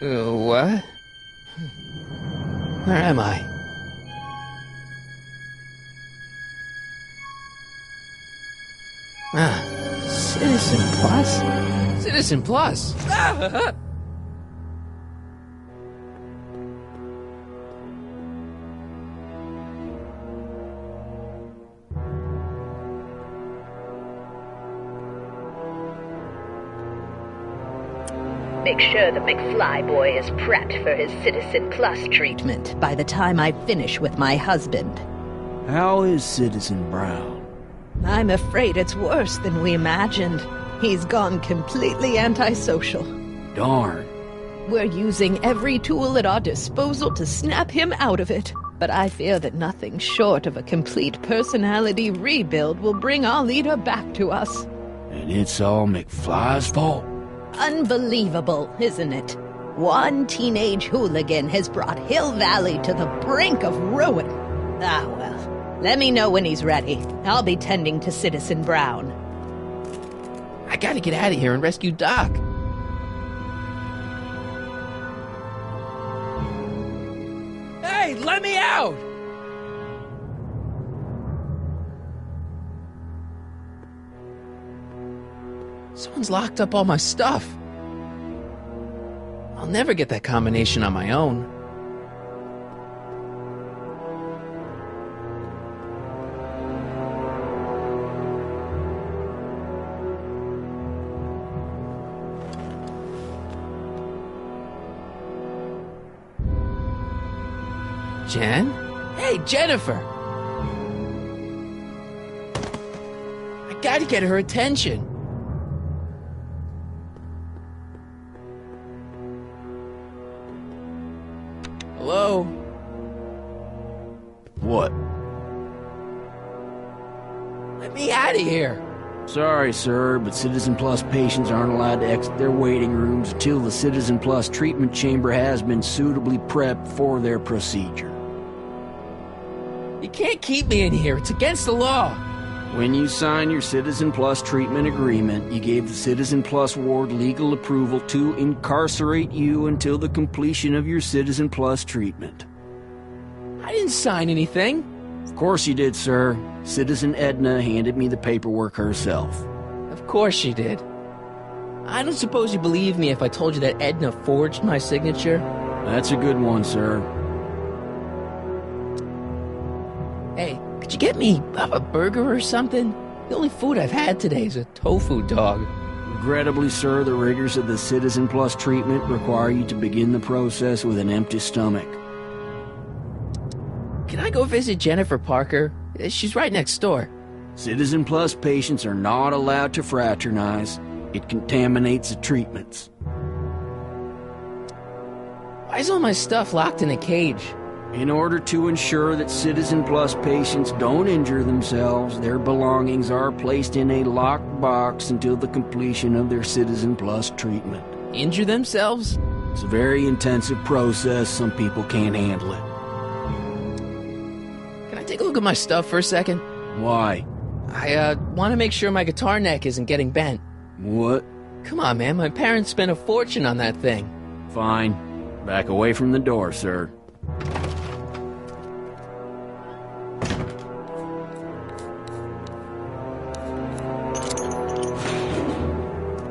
What? Where am I? Citizen Plus? Citizen Plus! Make sure the McFlyboy is prepped for his Citizen Plus treatment by the time I finish with my husband. How is Citizen Brown? I'm afraid it's worse than we imagined. He's gone completely antisocial. Darn. We're using every tool at our disposal to snap him out of it. But I fear that nothing short of a complete personality rebuild will bring our leader back to us. And it's all McFly's fault? Unbelievable, isn't it? One teenage hooligan has brought Hill Valley to the brink of ruin. Ah, well. Let me know when he's ready. I'll be tending to Citizen Brown. I gotta get out of here and rescue Doc. Hey, let me out! Someone's locked up all my stuff. I'll never get that combination on my own. Jen? Hey, Jennifer! I gotta get her attention. Hello? What? Let me out of here! Sorry, sir, but Citizen Plus patients aren't allowed to exit their waiting rooms until the Citizen Plus treatment chamber has been suitably prepped for their procedure. You can't keep me in here. It's against the law. When you signed your Citizen Plus treatment agreement, you gave the Citizen Plus ward legal approval to incarcerate you until the completion of your Citizen Plus treatment. I didn't sign anything. Of course you did, sir. Citizen Edna handed me the paperwork herself. Of course she did. I don't suppose you believe me if I told you that Edna forged my signature? That's a good one, sir. Hey, could you get me a burger or something? The only food I've had today is a tofu dog. Regrettably, sir, the rigors of the Citizen Plus treatment require you to begin the process with an empty stomach. Can I go visit Jennifer Parker? She's right next door. Citizen Plus patients are not allowed to fraternize. It contaminates the treatments. Why is all my stuff locked in a cage? In order to ensure that Citizen Plus patients don't injure themselves, their belongings are placed in a locked box until the completion of their Citizen Plus treatment. Injure themselves? It's a very intensive process. Some people can't handle it. Can I take a look at my stuff for a second? Why? I want to make sure my guitar neck isn't getting bent. What? Come on, man. My parents spent a fortune on that thing. Fine. Back away from the door, sir.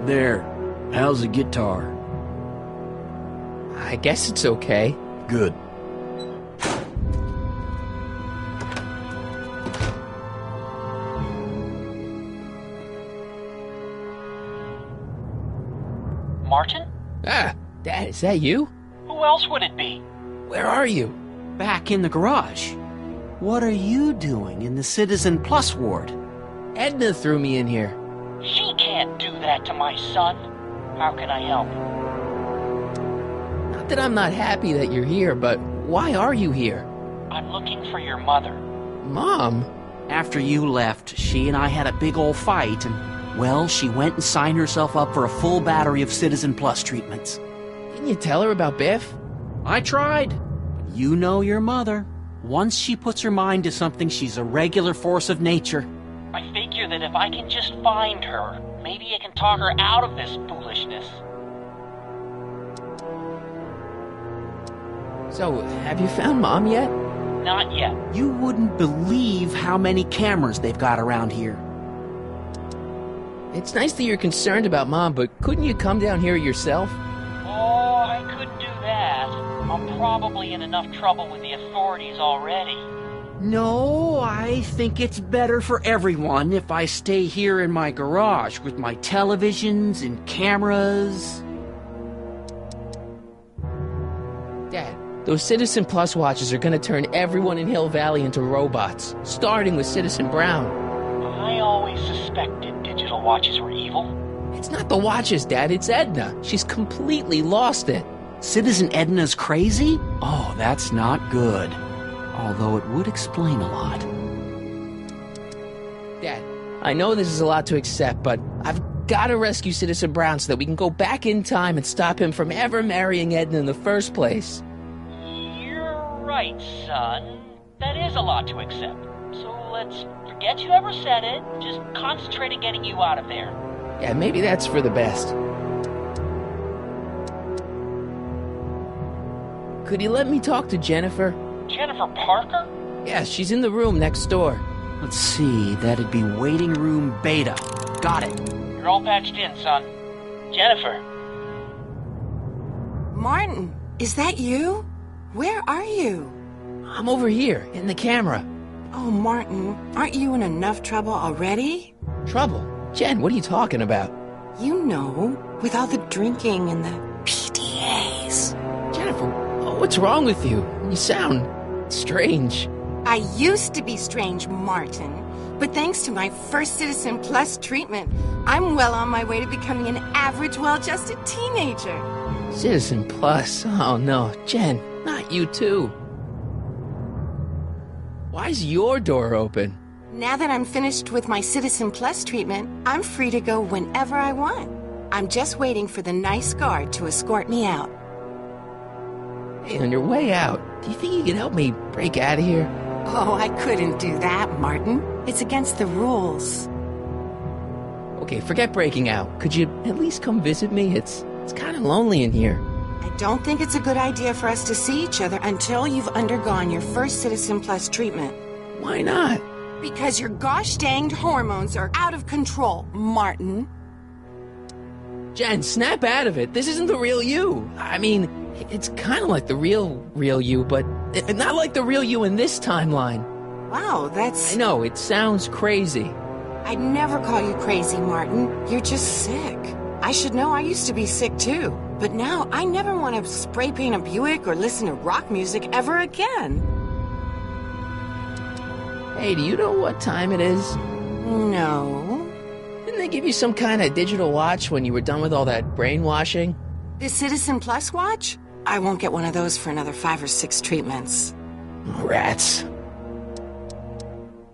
There. How's the guitar? I guess it's okay. Good. Martin? Ah, Dad, is that you? Who else would it be? Where are you? Back in the garage. What are you doing in the Citizen Plus ward? Edna threw me in here. She can't do that to my son. How can I help? Not that I'm not happy that you're here, but why are you here? I'm looking for your mother. Mom? After you left, she and I had a big old fight, and, well, she went and signed herself up for a full battery of Citizen Plus treatments. Didn't you tell her about Biff? I tried. You know your mother. Once she puts her mind to something, she's a regular force of nature. I figure that if I can just find her, maybe I can talk her out of this foolishness. So, have you found Mom yet? Not yet. You wouldn't believe how many cameras they've got around here. It's nice that you're concerned about Mom, but couldn't you come down here yourself? Oh, I couldn't do that. I'm probably in enough trouble with the authorities already. No, I think it's better for everyone if I stay here in my garage with my televisions and cameras. Dad, those Citizen Plus watches are gonna turn everyone in Hill Valley into robots, starting with Citizen Brown. I always suspected digital watches were evil. It's not the watches, Dad, it's Edna. She's completely lost it. Citizen Edna's crazy? Oh, that's not good. Although it would explain a lot. Dad, I know this is a lot to accept, but I've gotta rescue Citizen Brown so that we can go back in time and stop him from ever marrying Edna in the first place. You're right, son. That is a lot to accept. So let's forget you ever said it. Just concentrate on getting you out of there. Yeah, maybe that's for the best. Could you let me talk to Jennifer? Jennifer Parker? Yeah, she's in the room next door. Let's see, that'd be waiting room beta. Got it. You're all patched in, son. Jennifer. Martin, is that you? Where are you? I'm over here, in the camera. Oh, Martin, aren't you in enough trouble already? Trouble? Jen, what are you talking about? You know, with all the drinking and the PDAs. Jennifer, what's wrong with you? You sound strange. I used to be strange, Martin. But thanks to my first Citizen Plus treatment, I'm well on my way to becoming an average, well-adjusted teenager. Citizen Plus? Oh no, Jen, not you too. Why's your door open? Now that I'm finished with my Citizen Plus treatment, I'm free to go whenever I want. I'm just waiting for the nice guard to escort me out. Hey, on your way out, do you think you can help me break out of here? Oh, I couldn't do that, Martin. It's against the rules. Okay, forget breaking out. Could you at least come visit me? It's kind of lonely in here. I don't think it's a good idea for us to see each other until you've undergone your first Citizen Plus treatment. Why not? Because your gosh danged hormones are out of control, Martin. Jen, snap out of it. This isn't the real you. I mean, it's kind of like the real you, but not like the real you in this timeline. Wow, that's... I know, it sounds crazy. I'd never call you crazy, Martin. You're just sick. I should know, I used to be sick too. But now I never want to spray paint a Buick or listen to rock music ever again. Hey, do you know what time it is? No. Didn't they give you some kind of digital watch when you were done with all that brainwashing? The Citizen Plus watch? I won't get one of those for another 5 or 6 treatments. Rats.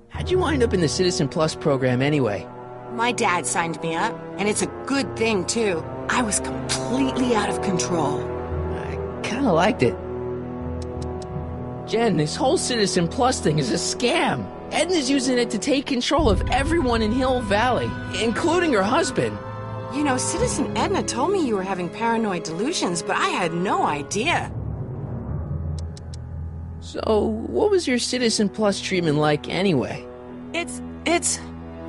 How'd you wind up in the Citizen Plus program anyway? My dad signed me up, and it's a good thing, too. I was completely out of control. I kind of liked it. Jen, this whole Citizen Plus thing is a scam. Edna's using it to take control of everyone in Hill Valley, including her husband. You know, Citizen Edna told me you were having paranoid delusions, but I had no idea. So, what was your Citizen Plus treatment like anyway?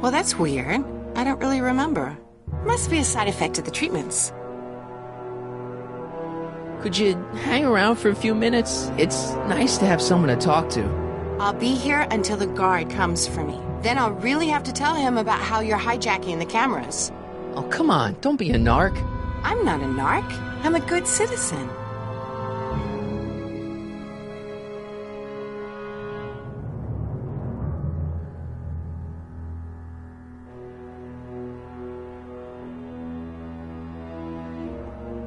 Well, that's weird. I don't really remember. Must be a side effect of the treatments. Could you hang around for a few minutes? It's nice to have someone to talk to. I'll be here until the guard comes for me. Then I'll really have to tell him about how you're hijacking the cameras. Oh, come on, don't be a narc. I'm not a narc. I'm a good citizen.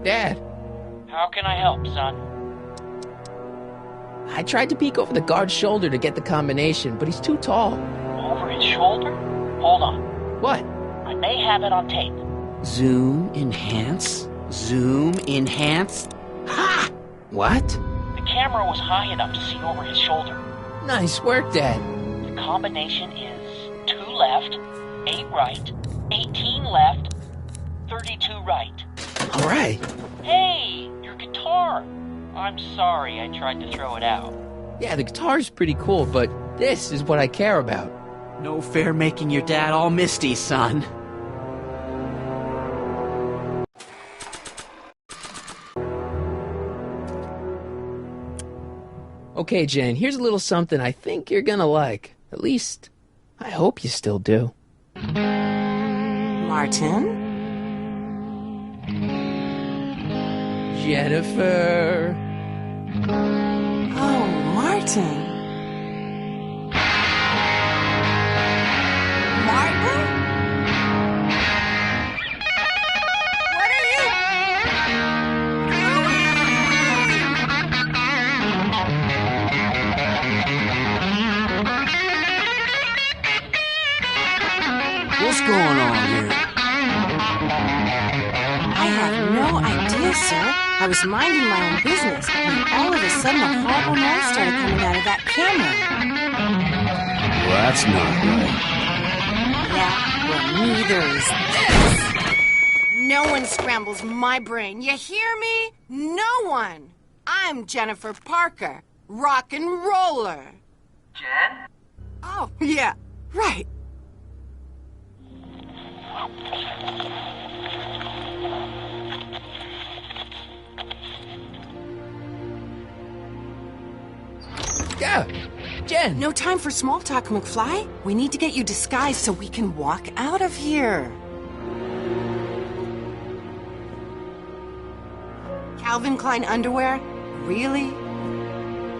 Dad, How can I help, son? I tried to peek over the guard's shoulder to get the combination, but he's too tall. Over his shoulder? Hold on. What? I may have it on tape. Zoom, enhance, zoom, enhance. Ha! What? The camera was high enough to see over his shoulder. Nice work, Dad. The combination is 2 left, 8 right, 18 left, 32 right. All right. Hey, your guitar. I'm sorry I tried to throw it out. Yeah, the guitar's pretty cool, but this is what I care about. No fair making your dad all misty, son. Okay, Jen, here's a little something I think you're gonna like. At least, I hope you still do. Martin? Jennifer. Oh, Martin. Martin? What are you What's going on here? I have no idea, sir. I was minding my own business when all of a sudden a horrible noise started coming out of that camera. Well, that's not right. Yeah, well, neither is this. No one scrambles my brain. You hear me? No one. I'm Jennifer Parker, rock and roller. Jen? Oh, yeah, right. Yeah, Jen. No time for small talk, McFly. We need to get you disguised so we can walk out of here. Calvin Klein underwear? Really?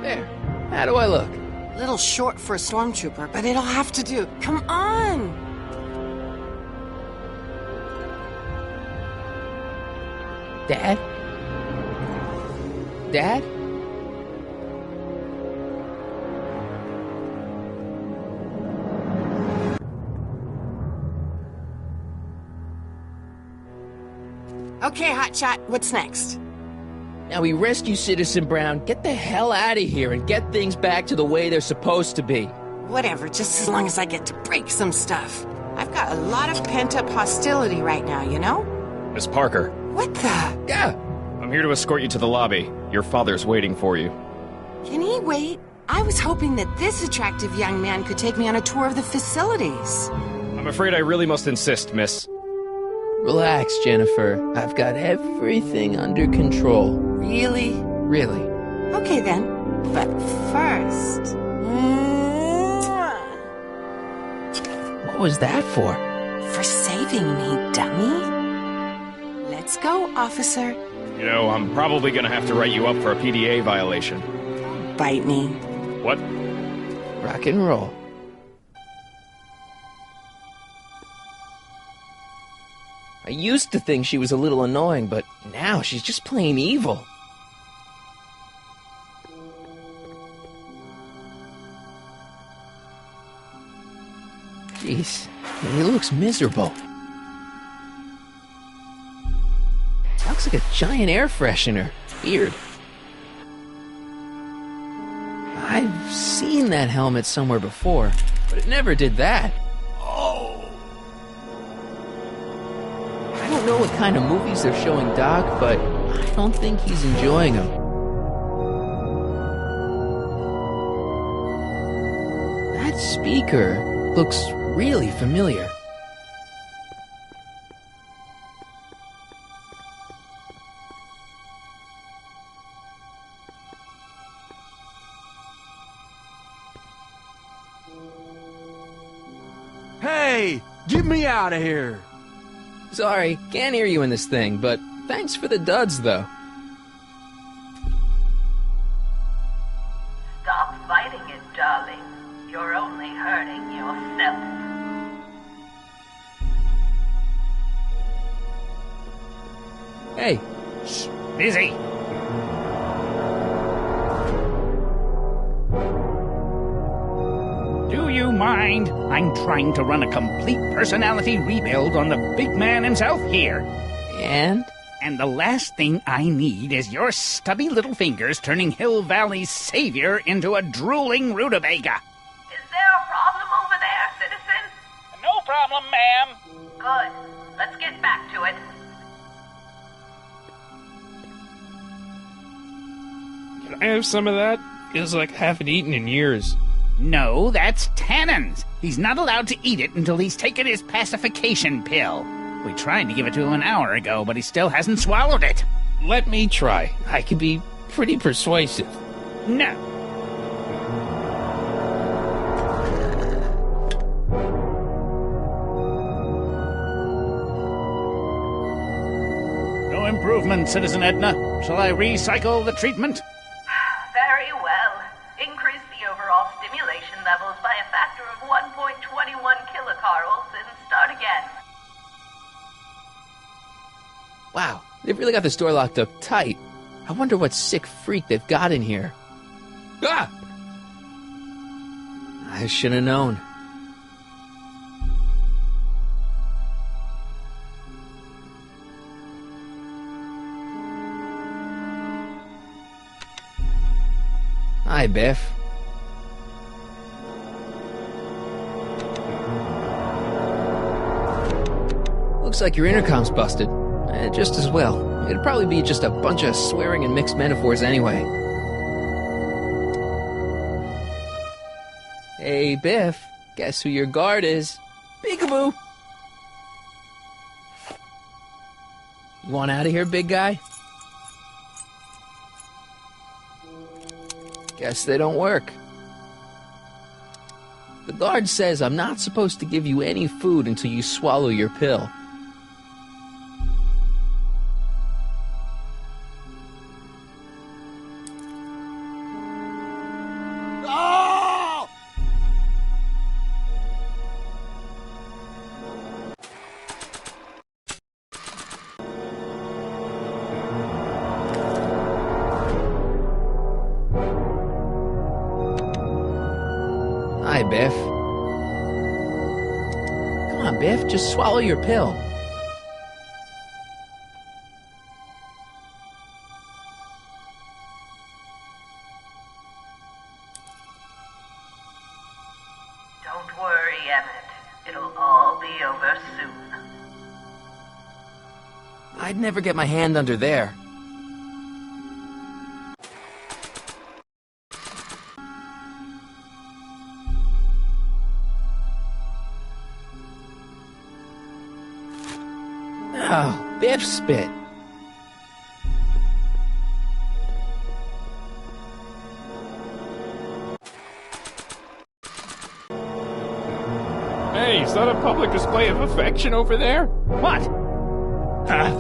There. How do I look? Little short for a stormtrooper, but it'll have to do. Come on! Dad? Dad? Okay, Hotshot, what's next? Now we rescue Citizen Brown, get the hell out of here, and get things back to the way they're supposed to be. Whatever, just as long as I get to break some stuff. I've got a lot of pent-up hostility right now, you know? Miss Parker, What the? Yeah. I'm here to escort you to the lobby. Your father's waiting for you. Can he wait? I was hoping that this attractive young man could take me on a tour of the facilities. I'm afraid I really must insist, miss. Relax, Jennifer. I've got everything under control. Really? Really. Okay then. But first... What was that for? For saving me, dummy. Let's go, officer. You know, I'm probably gonna have to write you up for a PDA violation. Bite me. What? Rock and roll. I used to think she was a little annoying, but now she's just plain evil. Jeez, he looks miserable. Looks like a giant air freshener. Weird. I've seen that helmet somewhere before, but it never did that. Oh! I don't know what kind of movies they're showing Doc, but I don't think he's enjoying them. That speaker looks really familiar. Hey, get me out of here. Sorry, can't hear you in this thing, but thanks for the duds, though. Stop fighting it, darling. You're only hurting yourself. Hey, Shh, busy. Do you mind? I'm trying to run a complete personality rebuild on the big man himself here. and? And the last thing I need is your stubby little fingers turning Hill Valley's savior into a drooling rutabaga. Is there a problem over there, citizen? No problem, ma'am. Good. Let's get back to it. I have some of that? Feels like I haven't eaten in years. No, that's tannins. He's not allowed to eat it until he's taken his pacification pill. We tried to give it to him an hour ago, but he still hasn't swallowed it. Let me try. I can be pretty persuasive. No. No improvement, Citizen Edna. Shall I recycle the treatment? Very well. Increase the overall stimulation levels by a factor of 1.21 kilocarls and start again. Wow, they've really got this door locked up tight. I wonder what sick freak they've got in here. Ah! I should have known. Hi, Biff. Looks like your intercom's busted. Just as well. It'd probably be just a bunch of swearing and mixed metaphors anyway. Hey, Biff. Guess who your guard is? Peekaboo! You want out of here, big guy? Guess they don't work. The guard says I'm not supposed to give you any food until you swallow your pill. Hi, Biff. Come on, Biff, just swallow your pill. Don't worry, Emmett. It'll all be over soon. I'd never get my hand under there. Oh, Biff spit. Hey, is that a public display of affection over there? What?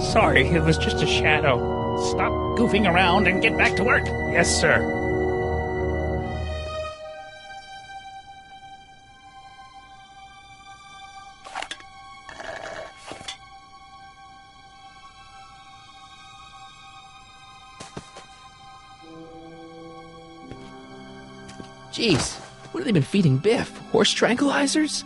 Sorry, it was just a shadow. Stop goofing around and get back to work. Yes, sir. Jeez, what have they been feeding Biff? Horse tranquilizers?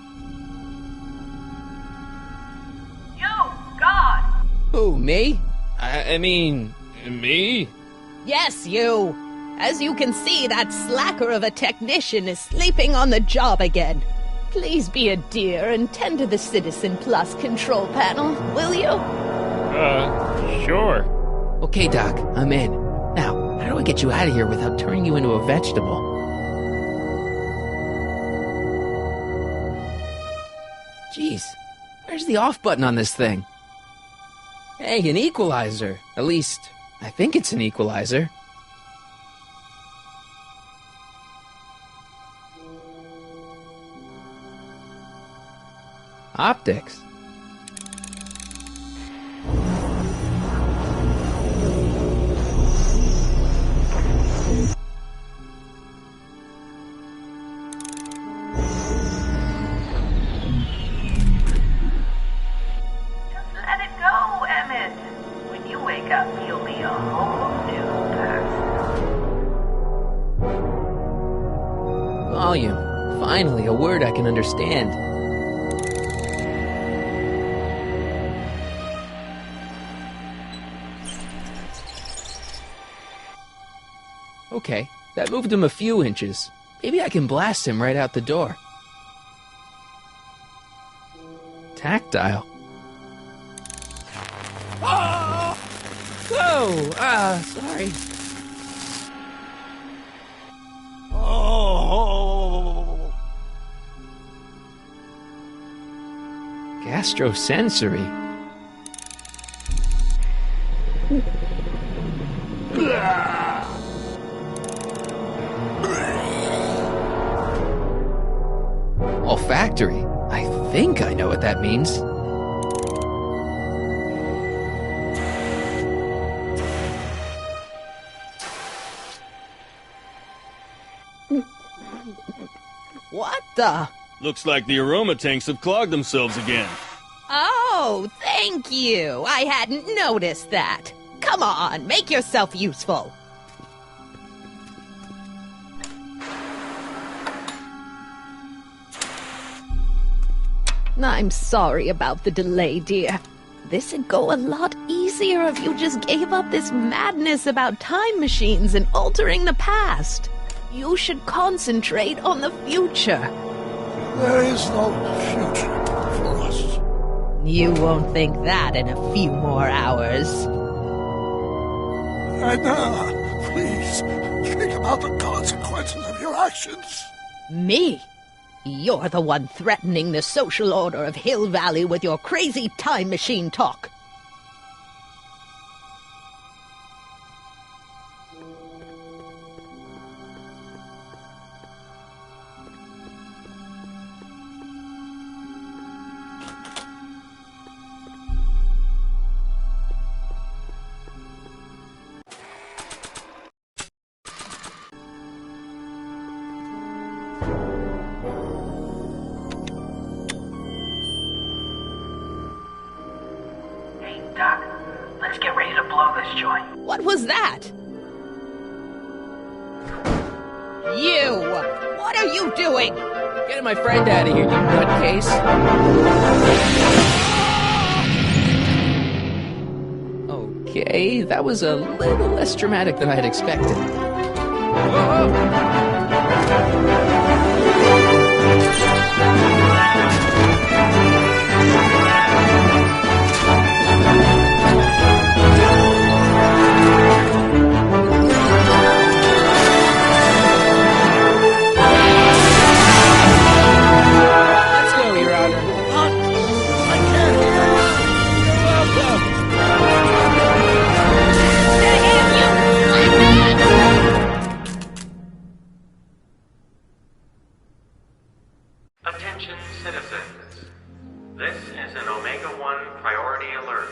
You, God! Who, me? I mean, me? Yes, you. As you can see, that slacker of a technician is sleeping on the job again. Please be a dear and tend to the Citizen Plus control panel, will you? Sure. Okay, Doc, I'm in. Now, how do I get you out of here without turning you into a vegetable? Jeez, where's the off button on this thing? Hey, an equalizer. At least, I think it's an equalizer. Optics. Just let it go, Emmett. When you wake up, you'll be a whole new person. Volume. Finally, a word I can understand. Okay, that moved him a few inches. Maybe I can blast him right out the door. Tactile. Oh! Sorry. Astrosensory. Olfactory. I think I know what that means. What the? Looks like the aroma tanks have clogged themselves again. Oh, thank you. I hadn't noticed that. Come on, make yourself useful. I'm sorry about the delay, dear. This'd go a lot easier if you just gave up this madness about time machines and altering the past. You should concentrate on the future. There is no future for us. You won't think that in a few more hours. Edna, please, think about the consequences of your actions. Me? You're the one threatening the social order of Hill Valley with your crazy time machine talk. Doc, let's get ready to blow this joint. What was that? You! What are you doing? Getting my friend out of here, you nutcase. Okay, that was a little less dramatic than I had expected. Let's go, Your Honor. I can't hear you. You're welcome. Attention citizens. This is an Omega-1 priority alert.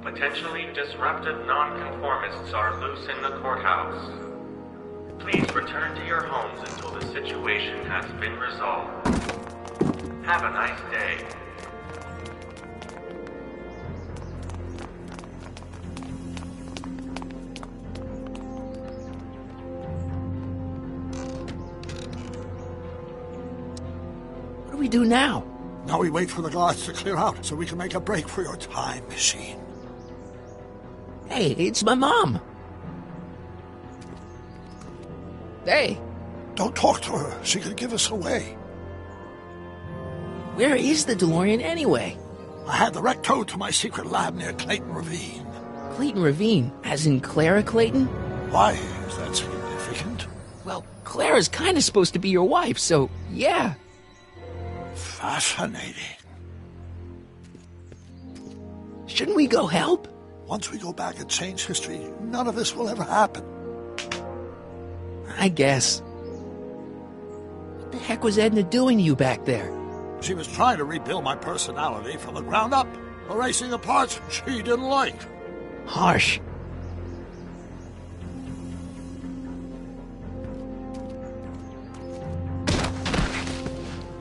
Potentially disruptive nonconformists are loose in the courthouse. Please return to your homes until the situation has been resolved. Have a nice day. What do we do now? Now we wait for the guards to clear out so we can make a break for your time machine. Hey, it's my mom. Hey, Don't talk to her. She could give us away. where is the DeLorean anyway? I had the wreck towed to my secret lab near Clayton Ravine. Clayton Ravine, as in Clara Clayton? Why is that significant? Well, Clara's kind of supposed to be your wife, so yeah. Fascinating. Shouldn't we go help? Once we go back and change history, none of this will ever happen. I guess. What the heck was Edna doing to you back there? She was trying to rebuild my personality from the ground up, erasing the parts she didn't like. Harsh.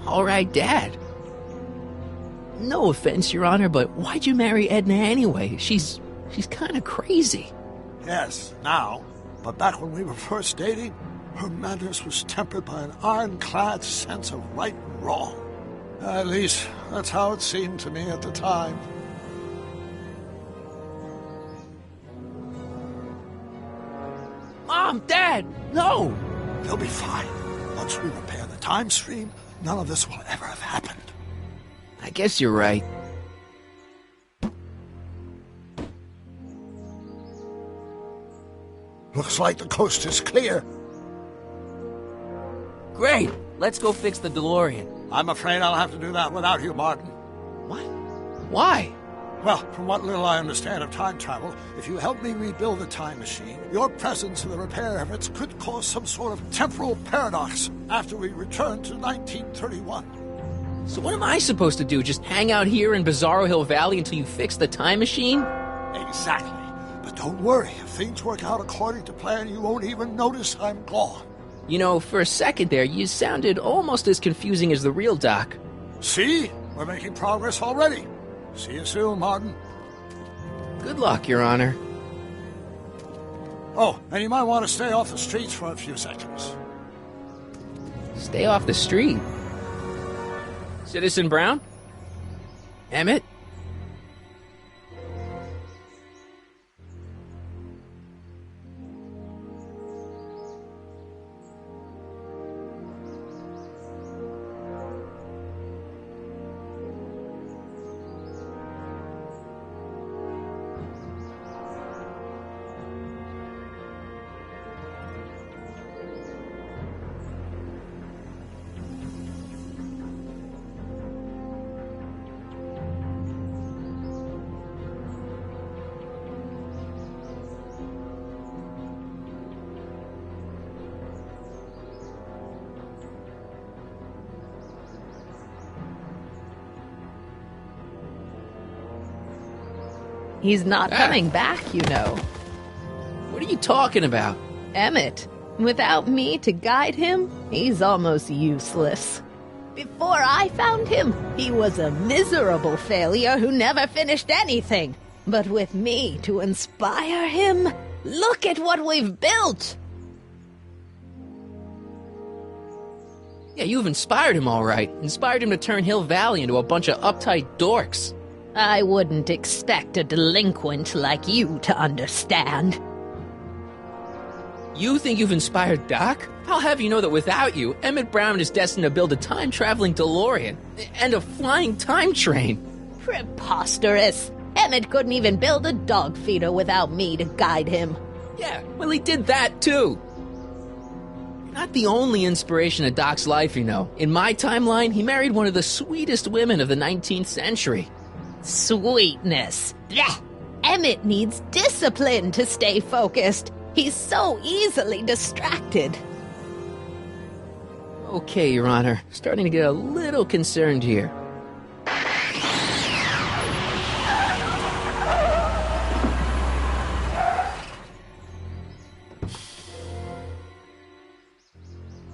All right, Dad. No offense, Your Honor, but why'd you marry Edna anyway? She's kind of crazy. Yes, now. But back when we were first dating, her madness was tempered by an ironclad sense of right and wrong. At least, that's how it seemed to me at the time. Mom, Dad, no! They'll be fine. Once we repair the time stream, none of this will ever have happened. I guess you're right. Looks like the coast is clear. Great! Let's go fix the DeLorean. I'm afraid I'll have to do that without you, Martin. What? Why? Well, from what little I understand of time travel, if you help me rebuild the time machine, your presence in the repair efforts could cause some sort of temporal paradox after we return to 1931. So what am I supposed to do? Just hang out here in Bizarro Hill Valley until you fix the time machine? Exactly. But don't worry, if things work out according to plan, you won't even notice I'm gone. You know, for a second there, you sounded almost as confusing as the real Doc. See? We're making progress already. See you soon, Martin. Good luck, Your Honor. Oh, and you might want to stay off the streets for a few seconds. Stay off the street? Citizen Brown? Emmett? He's not coming back, you know. What are you talking about? Emmett. Without me to guide him, he's almost useless. Before I found him, he was a miserable failure who never finished anything. But with me to inspire him, look at what we've built! Yeah, you've inspired him all right. Inspired him to turn Hill Valley into a bunch of uptight dorks. I wouldn't expect a delinquent like you to understand. You think you've inspired Doc? I'll have you know that without you, Emmett Brown is destined to build a time-traveling DeLorean and a flying time train. Preposterous. Emmett couldn't even build a dog feeder without me to guide him. Yeah, well, he did that, too. You're not the only inspiration of Doc's life, you know. In my timeline, he married one of the sweetest women of the 19th century. Sweetness. Blech. Emmett needs discipline to stay focused. He's so easily distracted. Okay, Your Honor. Starting to get a little concerned here.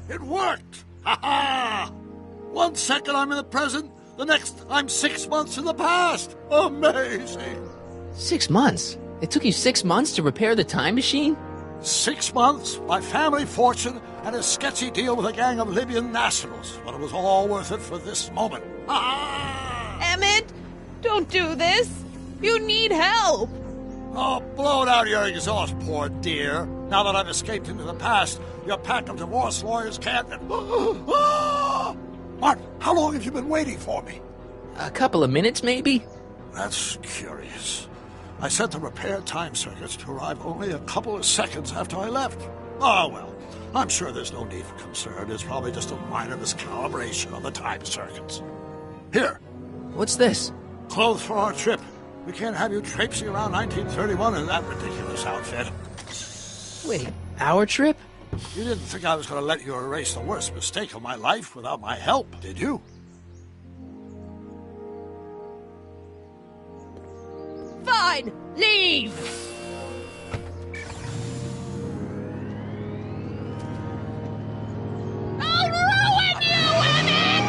It worked! Ha ha! 1 second I'm in the present, the next I'm 6 months in the past. Amazing! 6 months? It took you 6 months to repair the time machine? 6 months, my family fortune, and a sketchy deal with a gang of Libyan nationals. But it was all worth it for this moment. Ah! Emmett, don't do this. You need help. Oh, blow it out of your exhaust, poor dear. Now that I've escaped into the past, your pack of divorce lawyers can't... Martin, how long have you been waiting for me? A couple of minutes, maybe? That's curious. I set the repair time circuits to arrive only a couple of seconds after I left. Oh, well, I'm sure there's no need for concern. It's probably just a minor miscalibration on the time circuits. Here. What's this? Clothes for our trip. We can't have you traipsing around 1931 in that ridiculous outfit. Wait, our trip? You didn't think I was going to let you erase the worst mistake of my life without my help, did you? Fine, leave! I'll ruin you, Emmett!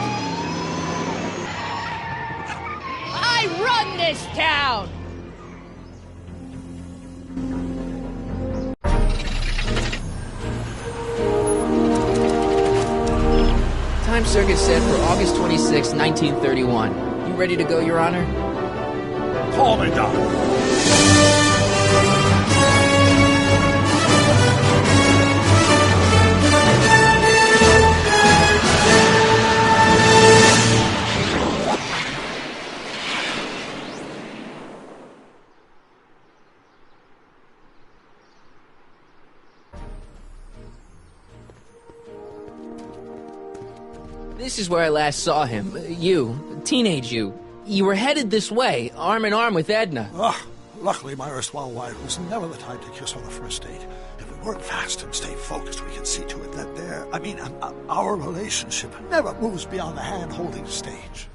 I run this town! Time circuit set for August 26, 1931. You ready to go, Your Honor? Call me, Doc. This is where I last saw him. You. Teenage you. You were headed this way, arm in arm with Edna. Luckily, my erstwhile wife was never the type to kiss on the first date. If we work fast and stay focused, we can see to it that our relationship never moves beyond the hand-holding stage.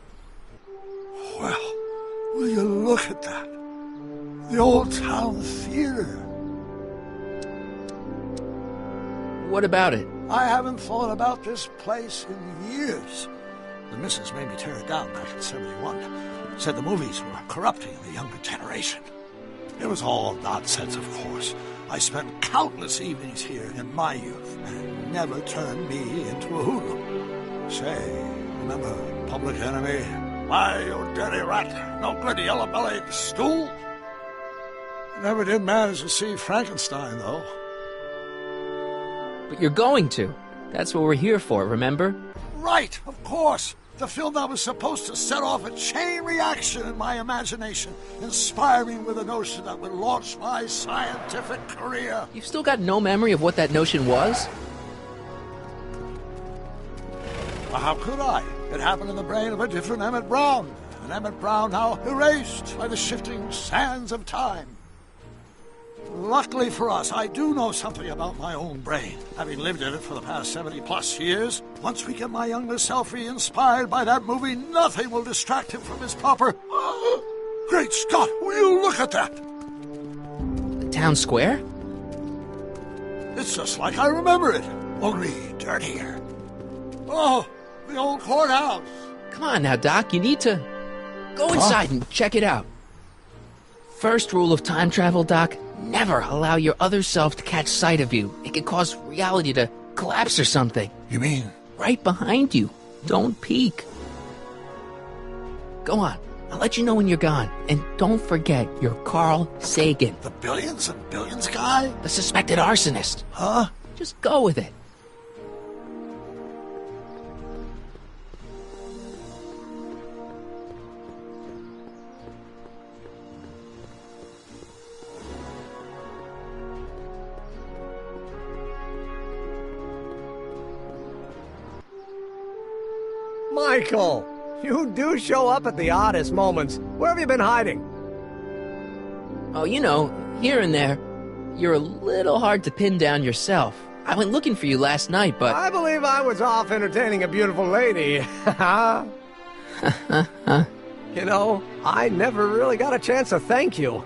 Well, will you look at that? The Old Town Theater. What about it? I haven't thought about this place in years. The missus made me tear it down back in '71. Said the movies were corrupting the younger generation. It was all nonsense, of course. I spent countless evenings here in my youth, and it never turned me into a hoodlum. Say, remember Public Enemy? Why, you dirty rat, no good yellow-bellied stool? Never did manage to see Frankenstein, though. But you're going to. That's what we're here for, remember? Right, of course. The film that was supposed to set off a chain reaction in my imagination, inspire me with a notion that would launch my scientific career. You've still got no memory of what that notion was? Well, how could I? It happened in the brain of a different Emmett Brown. An Emmett Brown now erased by the shifting sands of time. Luckily for us, I do know something about my own brain, having lived in it for the past 70-plus years. Once we get my younger self re-inspired by that movie, nothing will distract him from his proper... Great Scott, will you look at that? The town square? It's just like I remember it, only dirtier. Oh, the old courthouse. Come on now, Doc, you need to... Go inside and check it out. First rule of time travel, Doc, never allow your other self to catch sight of you. It could cause reality to collapse or something. You mean? Right behind you. Don't peek. Go on. I'll let you know when you're gone. And don't forget, you're Carl Sagan. The billions and billions guy? The suspected arsonist. Huh? Just go with it. Michael, you do show up at the oddest moments. Where have you been hiding? Oh, you know, here and there. You're a little hard to pin down yourself. I went looking for you last night, but... I believe I was off entertaining a beautiful lady. You know, I never really got a chance to thank you.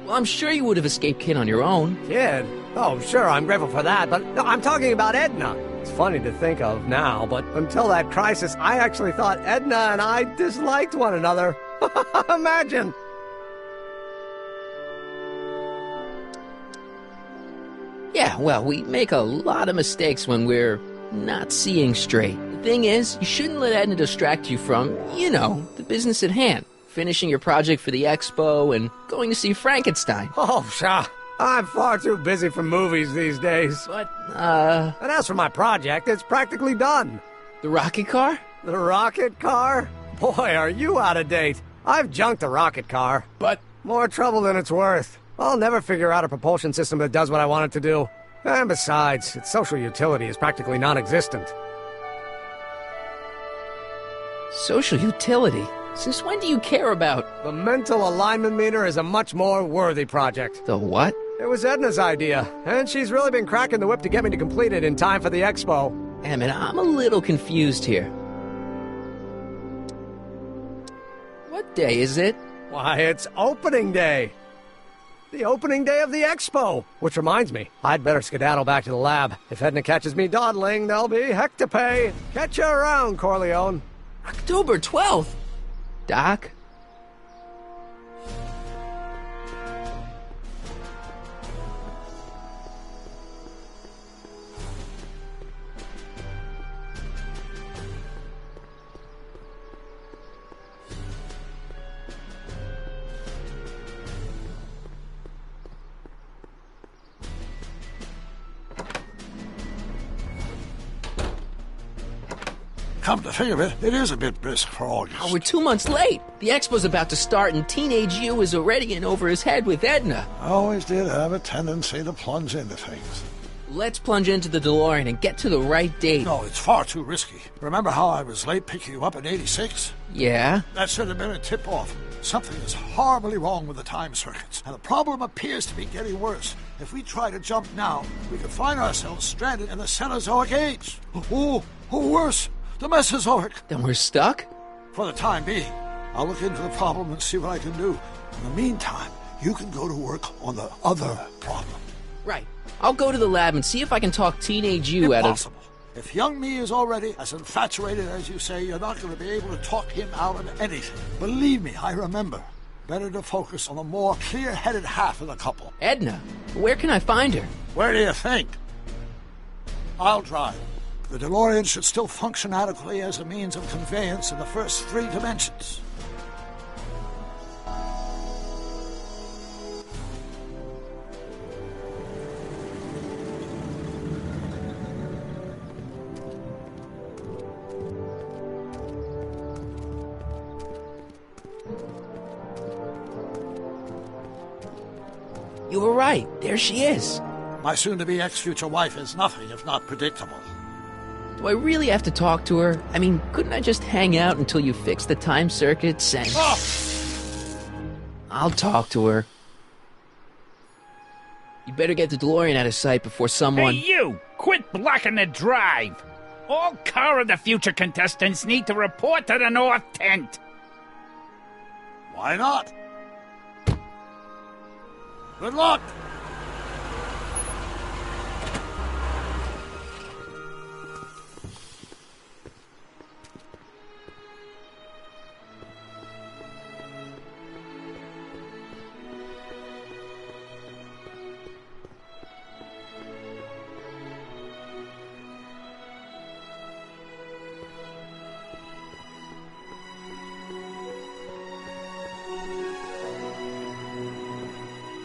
Well, I'm sure you would have escaped Kid on your own. Kid? Oh, sure, I'm grateful for that, but no, I'm talking about Edna. It's funny to think of now, but until that crisis, I actually thought Edna and I disliked one another. Imagine! Yeah, well, we make a lot of mistakes when we're not seeing straight. The thing is, you shouldn't let Edna distract you from, you know, the business at hand. Finishing your project for the expo and going to see Frankenstein. Oh, pshaw. I'm far too busy for movies these days. But, And as for my project, it's practically done. The rocket car? The rocket car? Boy, are you out of date. I've junked the rocket car. But... More trouble than it's worth. I'll never figure out a propulsion system that does what I want it to do. And besides, its social utility is practically non-existent. Social utility? Since when do you care about... The mental alignment meter is a much more worthy project. The what? It was Edna's idea, and she's really been cracking the whip to get me to complete it in time for the expo. Emmett, I'm a little confused here. What day is it? Why, it's opening day. The opening day of the expo. Which reminds me, I'd better skedaddle back to the lab. If Edna catches me dawdling, there'll be heck to pay. Catch you around, Corleone. October 12th? Doc? Come to think of it, it is a bit brisk for August. Oh, we're 2 months late. The expo's about to start and teenage you is already in over his head with Edna. I always did have a tendency to plunge into things. Let's plunge into the DeLorean and get to the right date. No, it's far too risky. Remember how I was late picking you up in 86? Yeah? That should have been a tip-off. Something is horribly wrong with the time circuits, and the problem appears to be getting worse. If we try to jump now, we could find ourselves stranded in the Cenozoic Age. Or worse, the Mesozoic. Then we're stuck? For the time being. I'll look into the problem and see what I can do. In the meantime, you can go to work on the other problem. Right. I'll go to the lab and see if I can talk teenage you out of... Impossible. If young me is already as infatuated as you say, you're not going to be able to talk him out of anything. Believe me, I remember. Better to focus on the more clear-headed half of the couple. Edna, where can I find her? Where do you think? I'll drive. The DeLorean should still function adequately as a means of conveyance in the first 3 dimensions. You were right. There she is. My soon-to-be ex-future wife is nothing if not predictable. Do I really have to talk to her? I mean, couldn't I just hang out until you fix the time circuits and... Oh! I'll talk to her. You better get the DeLorean out of sight before someone... Hey, you! Quit blocking the drive! All Car of the Future contestants need to report to the North Tent. Why not? Good luck!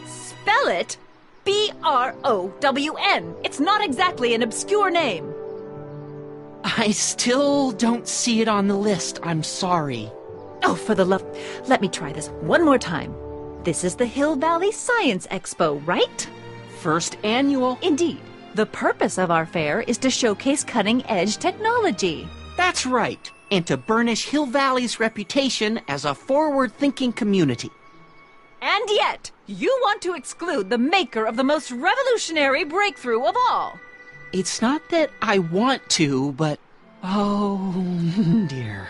Spell it B-R-O-W-N. It's not exactly an obscure name. I still don't see it on the list. I'm sorry. Oh, for the love... Let me try this one more time. This is the Hill Valley Science Expo, right? First annual. Indeed. The purpose of our fair is to showcase cutting-edge technology. That's right. And to burnish Hill Valley's reputation as a forward-thinking community. And yet, you want to exclude the maker of the most revolutionary breakthrough of all. It's not that I want to, but... oh, dear.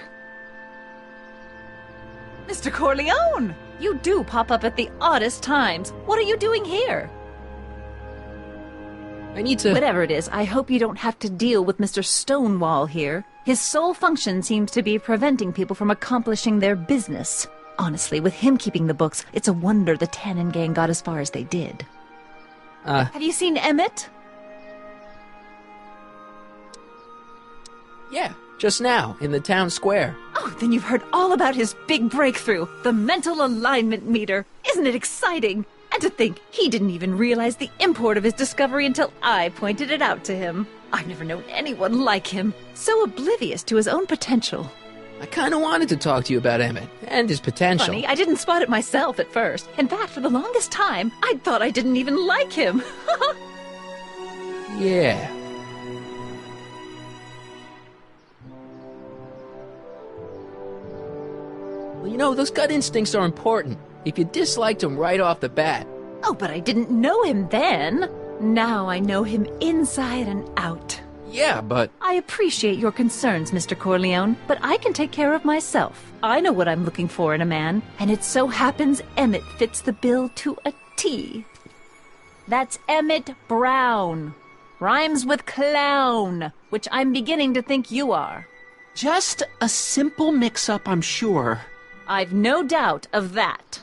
Mr. Corleone, you do pop up at the oddest times. What are you doing here? I need to... Whatever it is, I hope you don't have to deal with Mr. Stonewall here. His sole function seems to be preventing people from accomplishing their business. Honestly, with him keeping the books, it's a wonder the Tannen gang got as far as they did. Have you seen Emmett? Yeah, just now, in the town square. Oh, then you've heard all about his big breakthrough, the mental alignment meter. Isn't it exciting? And to think, he didn't even realize the import of his discovery until I pointed it out to him. I've never known anyone like him, so oblivious to his own potential. I kind of wanted to talk to you about Emmett and his potential. Funny, I didn't spot it myself at first. In fact, for the longest time, I thought I didn't even like him. Yeah. Well, you know, those gut instincts are important. If you disliked him right off the bat. Oh, but I didn't know him then. Now I know him inside and out. Yeah, but... I appreciate your concerns, Mr. Corleone, but I can take care of myself. I know what I'm looking for in a man, and it so happens Emmett fits the bill to a T. That's Emmett Brown. Rhymes with clown, which I'm beginning to think you are. Just a simple mix-up, I'm sure. I've no doubt of that.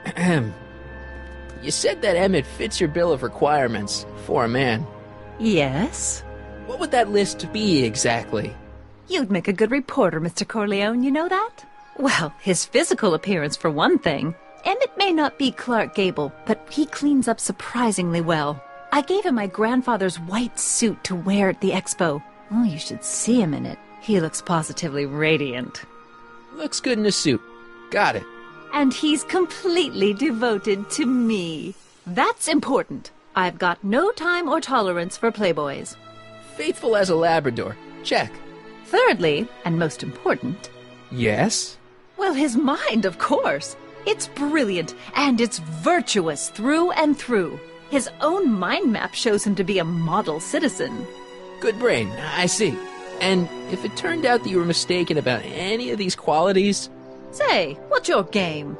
Ahem. You said that Emmett fits your bill of requirements for a man. Yes? What would that list be exactly? You'd make a good reporter, Mr. Corleone, you know that? Well, his physical appearance for one thing. Emmett may not be Clark Gable, but he cleans up surprisingly well. I gave him my grandfather's white suit to wear at the expo. Oh, you should see him in it. He looks positively radiant. Looks good in a suit. Got it. And he's completely devoted to me. That's important. I've got no time or tolerance for playboys. Faithful as a Labrador. Check. Thirdly, and most important... Yes? Well, his mind, of course. It's brilliant, and it's virtuous through and through. His own mind map shows him to be a model citizen. Good brain, I see. And if it turned out that you were mistaken about any of these qualities... Say, what's your game?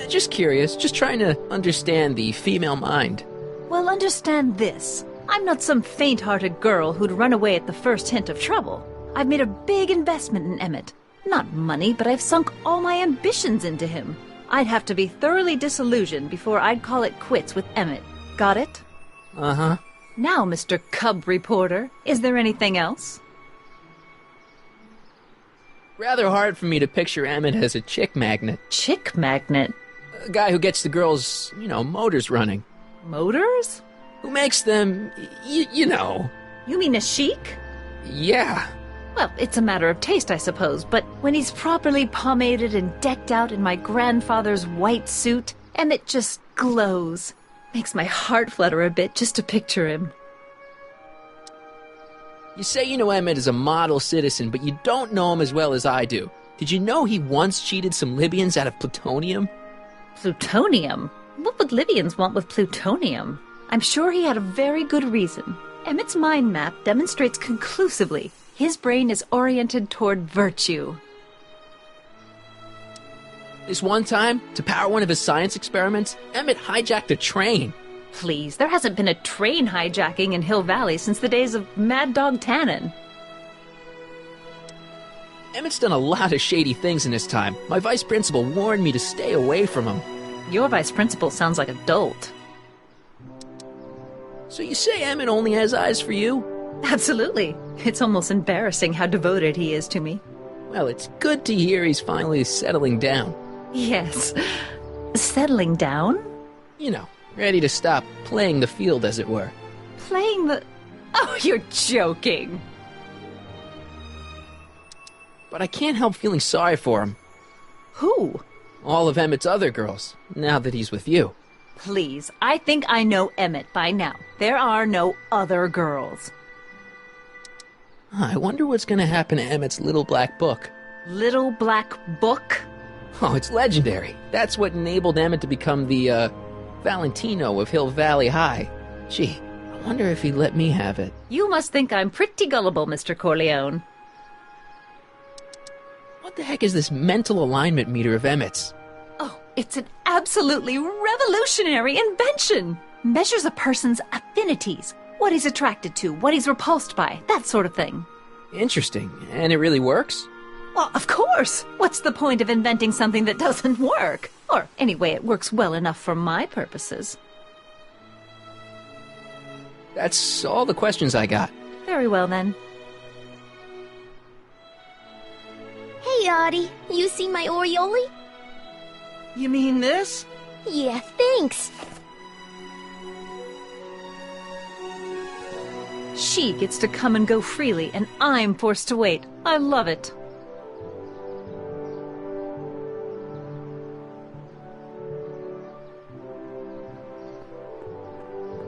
Just curious, just trying to understand the female mind. Well, understand this. I'm not some faint-hearted girl who'd run away at the first hint of trouble. I've made a big investment in Emmett. Not money, but I've sunk all my ambitions into him. I'd have to be thoroughly disillusioned before I'd call it quits with Emmett. Got it? Uh-huh. Now, Mr. Cub Reporter, is there anything else? Rather hard for me to picture Emmett as a chick magnet. Chick magnet? A guy who gets the girls, motors running. Motors? Who makes them, you know. You mean a chic? Yeah. Well, it's a matter of taste, I suppose, but when he's properly pomaded and decked out in my grandfather's white suit, Emmett just glows. Makes my heart flutter a bit just to picture him. You say you know Emmett is a model citizen, but you don't know him as well as I do. Did you know he once cheated some Libyans out of plutonium? Plutonium? What would Libyans want with plutonium? I'm sure he had a very good reason. Emmett's mind map demonstrates conclusively his brain is oriented toward virtue. This one time, to power one of his science experiments, Emmett hijacked a train. Please, there hasn't been a train hijacking in Hill Valley since the days of Mad Dog Tannen. Emmett's done a lot of shady things in his time. My vice principal warned me to stay away from him. Your vice principal sounds like a dolt. So you say Emmett only has eyes for you? Absolutely. It's almost embarrassing how devoted he is to me. Well, it's good to hear he's finally settling down. Yes. Settling down? Ready to stop playing the field, as it were. Playing the... Oh, you're joking. But I can't help feeling sorry for him. Who? All of Emmett's other girls, now that he's with you. Please, I think I know Emmett by now. There are no other girls. I wonder what's going to happen to Emmett's little black book. Little black book? Oh, it's legendary. That's what enabled Emmett to become the, Valentino of Hill Valley High. Gee, I wonder if he'd let me have it. You must think I'm pretty gullible, Mr. Corleone. What the heck is this mental alignment meter of Emmett's? Oh, it's an absolutely revolutionary invention. Measures a person's affinities, what he's attracted to, what he's repulsed by, that sort of thing. Interesting. And it really works? Well, of course. What's the point of inventing something that doesn't work? Or, anyway, it works well enough for my purposes. That's all the questions I got. Very well, then. Hey, Audie. You see my Oriole? You mean this? Yeah, thanks. She gets to come and go freely, and I'm forced to wait. I love it.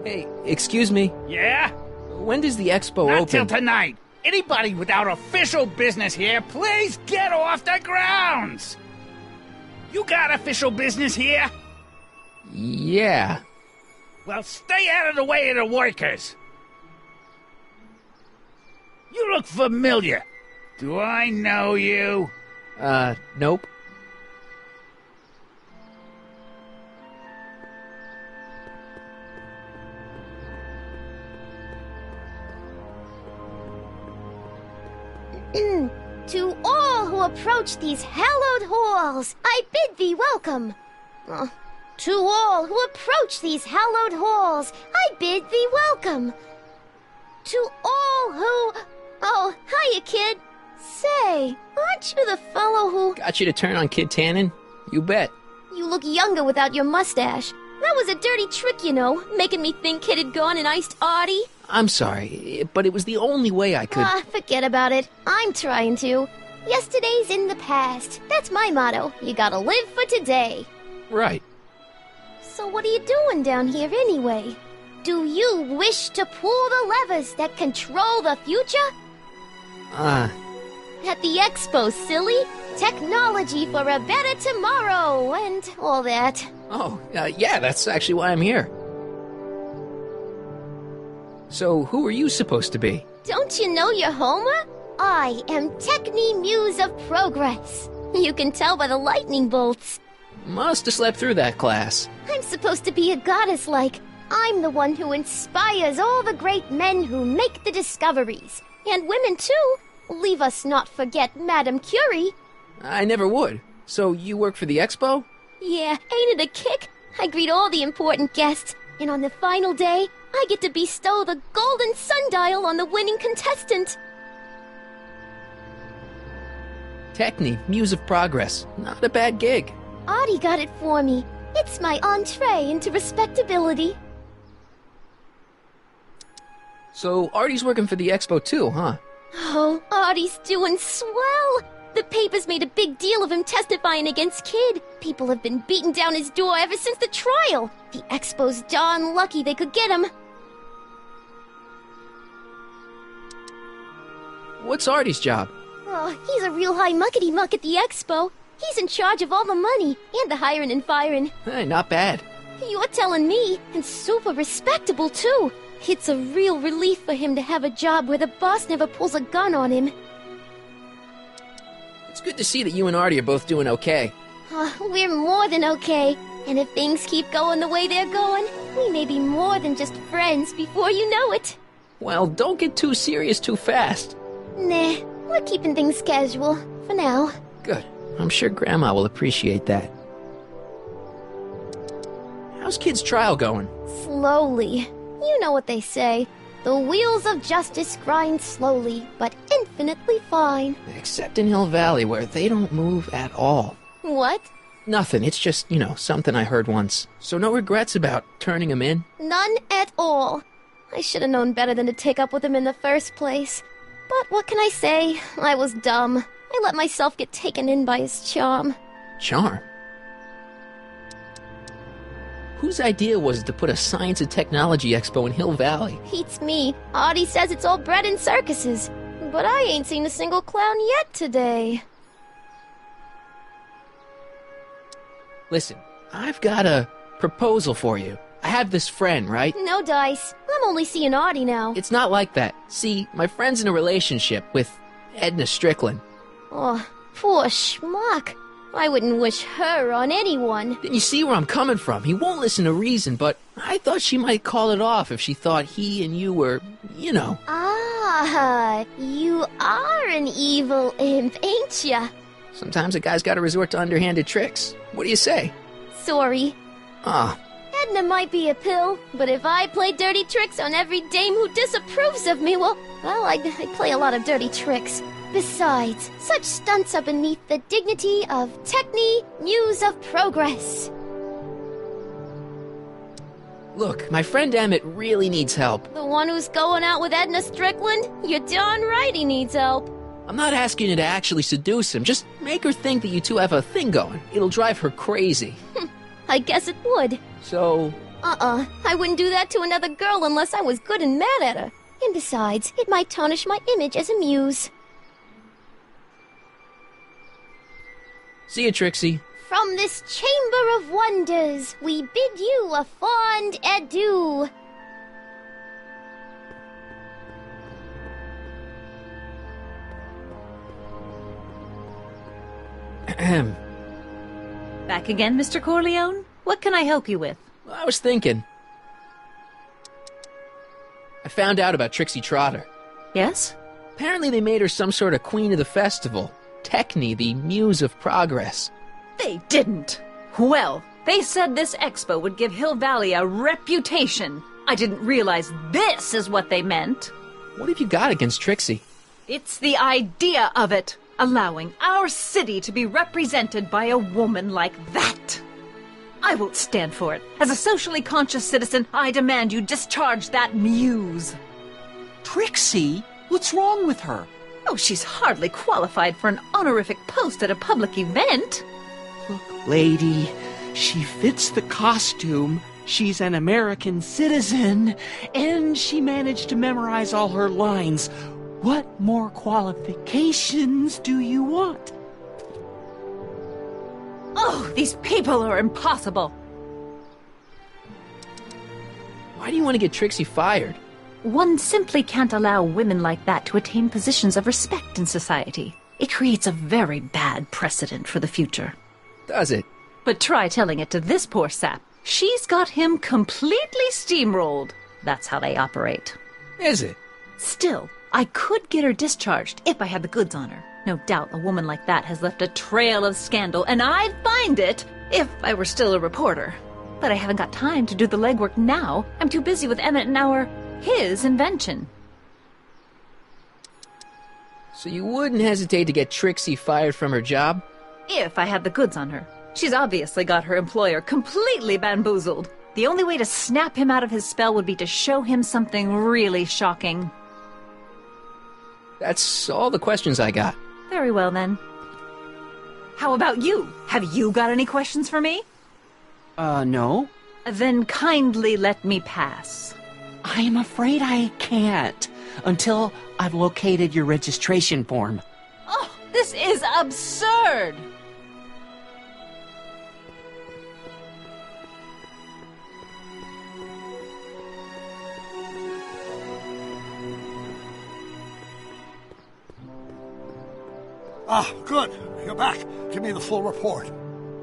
Hey, excuse me. Yeah? When does the expo Not open? till tonight. Anybody without official business here, please get off the grounds! You got official business here? Yeah. Well, stay out of the way of the workers. You look familiar. Do I know you? Nope. To all who approach these hallowed halls, I bid thee welcome. To all who approach these hallowed halls, I bid thee welcome. To all who... Oh, hiya, kid. Say, aren't you the fellow who... Got you to turn on Kid Tannen? You bet. You look younger without your mustache. That was a dirty trick, you know, making me think Kid had gone and iced Audie. I'm sorry, but it was the only way I could... Forget about it. I'm trying to. Yesterday's in the past. That's my motto. You gotta live for today. Right. So what are you doing down here anyway? Do you wish to pull the levers that control the future? At the expo, silly. Technology for a better tomorrow and all that. Oh, yeah, that's actually why I'm here. So, who are you supposed to be? Don't you know your Homer? I am Techni Muse of Progress. You can tell by the lightning bolts. Must have slept through that class. I'm supposed to be a goddess-like. I'm the one who inspires all the great men who make the discoveries. And women, too. Leave us not forget Madame Curie. I never would. So, you work for the expo? Yeah, ain't it a kick? I greet all the important guests, and on the final day, I get to bestow the golden sundial on the winning contestant. Techni, Muse of Progress. Not a bad gig. Audie got it for me. It's my entree into respectability. So, Artie's working for the expo too, huh? Oh, Audie's doing swell. The papers made a big deal of him testifying against Kid. People have been beating down his door ever since the trial. The expo's darn lucky they could get him. What's Artie's job? Oh, he's a real high muckety-muck at the expo. He's in charge of all the money, and the hiring and firing. Hey, not bad. You're telling me, and super respectable, too. It's a real relief for him to have a job where the boss never pulls a gun on him. It's good to see that you and Artie are both doing okay. We're more than okay. And if things keep going the way they're going, we may be more than just friends before you know it. Well, don't get too serious too fast. Nah, we're keeping things casual, for now. Good. I'm sure Grandma will appreciate that. How's Kid's trial going? Slowly. You know what they say. The wheels of justice grind slowly, but infinitely fine. Except in Hill Valley, where they don't move at all. What? Nothing. It's just, something I heard once. So no regrets about turning him in? None at all. I should have known better than to take up with him in the first place. But what can I say? I was dumb. I let myself get taken in by his charm. Charm? Whose idea was it to put a science and technology expo in Hill Valley? Beats me. Audie says it's all bred in circuses. But I ain't seen a single clown yet today. Listen, I've got a proposal for you. I have this friend, right? No dice. I'm only seeing Audie now. It's not like that. See, my friend's in a relationship with Edna Strickland. Oh, poor schmuck. I wouldn't wish her on anyone. Then you see where I'm coming from. He won't listen to reason, but I thought she might call it off if she thought he and you were, Ah, you are an evil imp, ain't ya? Sometimes a guy's gotta resort to underhanded tricks. What do you say? Sorry. Ah. Edna might be a pill, but if I play dirty tricks on every dame who disapproves of me, well, I play a lot of dirty tricks. Besides, such stunts are beneath the dignity of Techni, Muse of Progress. Look, my friend Emmett really needs help. The one who's going out with Edna Strickland? You're darn right he needs help. I'm not asking you to actually seduce him. Just make her think that you two have a thing going. It'll drive her crazy. I guess it would. So? I wouldn't do that to another girl unless I was good and mad at her. And besides, it might tarnish my image as a muse. See you, Trixie. From this chamber of wonders, we bid you a fond adieu. Ahem. Back again, Mr. Corleone? What can I help you with? I was thinking. I found out about Trixie Trotter. Yes? Apparently they made her some sort of queen of the festival. Techni, the Muse of Progress. They didn't. Well, they said this expo would give Hill Valley a reputation. I didn't realize this is what they meant. What have you got against Trixie? It's the idea of it. Allowing our city to be represented by a woman like that. I won't stand for it. As a socially conscious citizen, I demand you discharge that muse. Trixie? What's wrong with her? Oh, she's hardly qualified for an honorific post at a public event. Look, lady, She fits the costume, she's an American citizen, and she managed to memorize all her lines. What more qualifications do you want? Oh, these people are impossible. Why do you want to get Trixie fired? One simply can't allow women like that to attain positions of respect in society. It creates a very bad precedent for the future. Does it? But try telling it to this poor sap. She's got him completely steamrolled. That's how they operate. Is it? Still, I could get her discharged if I had the goods on her. No doubt a woman like that has left a trail of scandal, and I'd find it if I were still a reporter. But I haven't got time to do the legwork now. I'm too busy with Emmett and his invention. So you wouldn't hesitate to get Trixie fired from her job? If I had the goods on her. She's obviously got her employer completely bamboozled. The only way to snap him out of his spell would be to show him something really shocking. That's all the questions I got. Very well, then. How about you? Have you got any questions for me? No. Then kindly let me pass. I'm afraid I can't, until I've located your registration form. Oh, this is absurd! Ah, good. You're back. Give me the full report.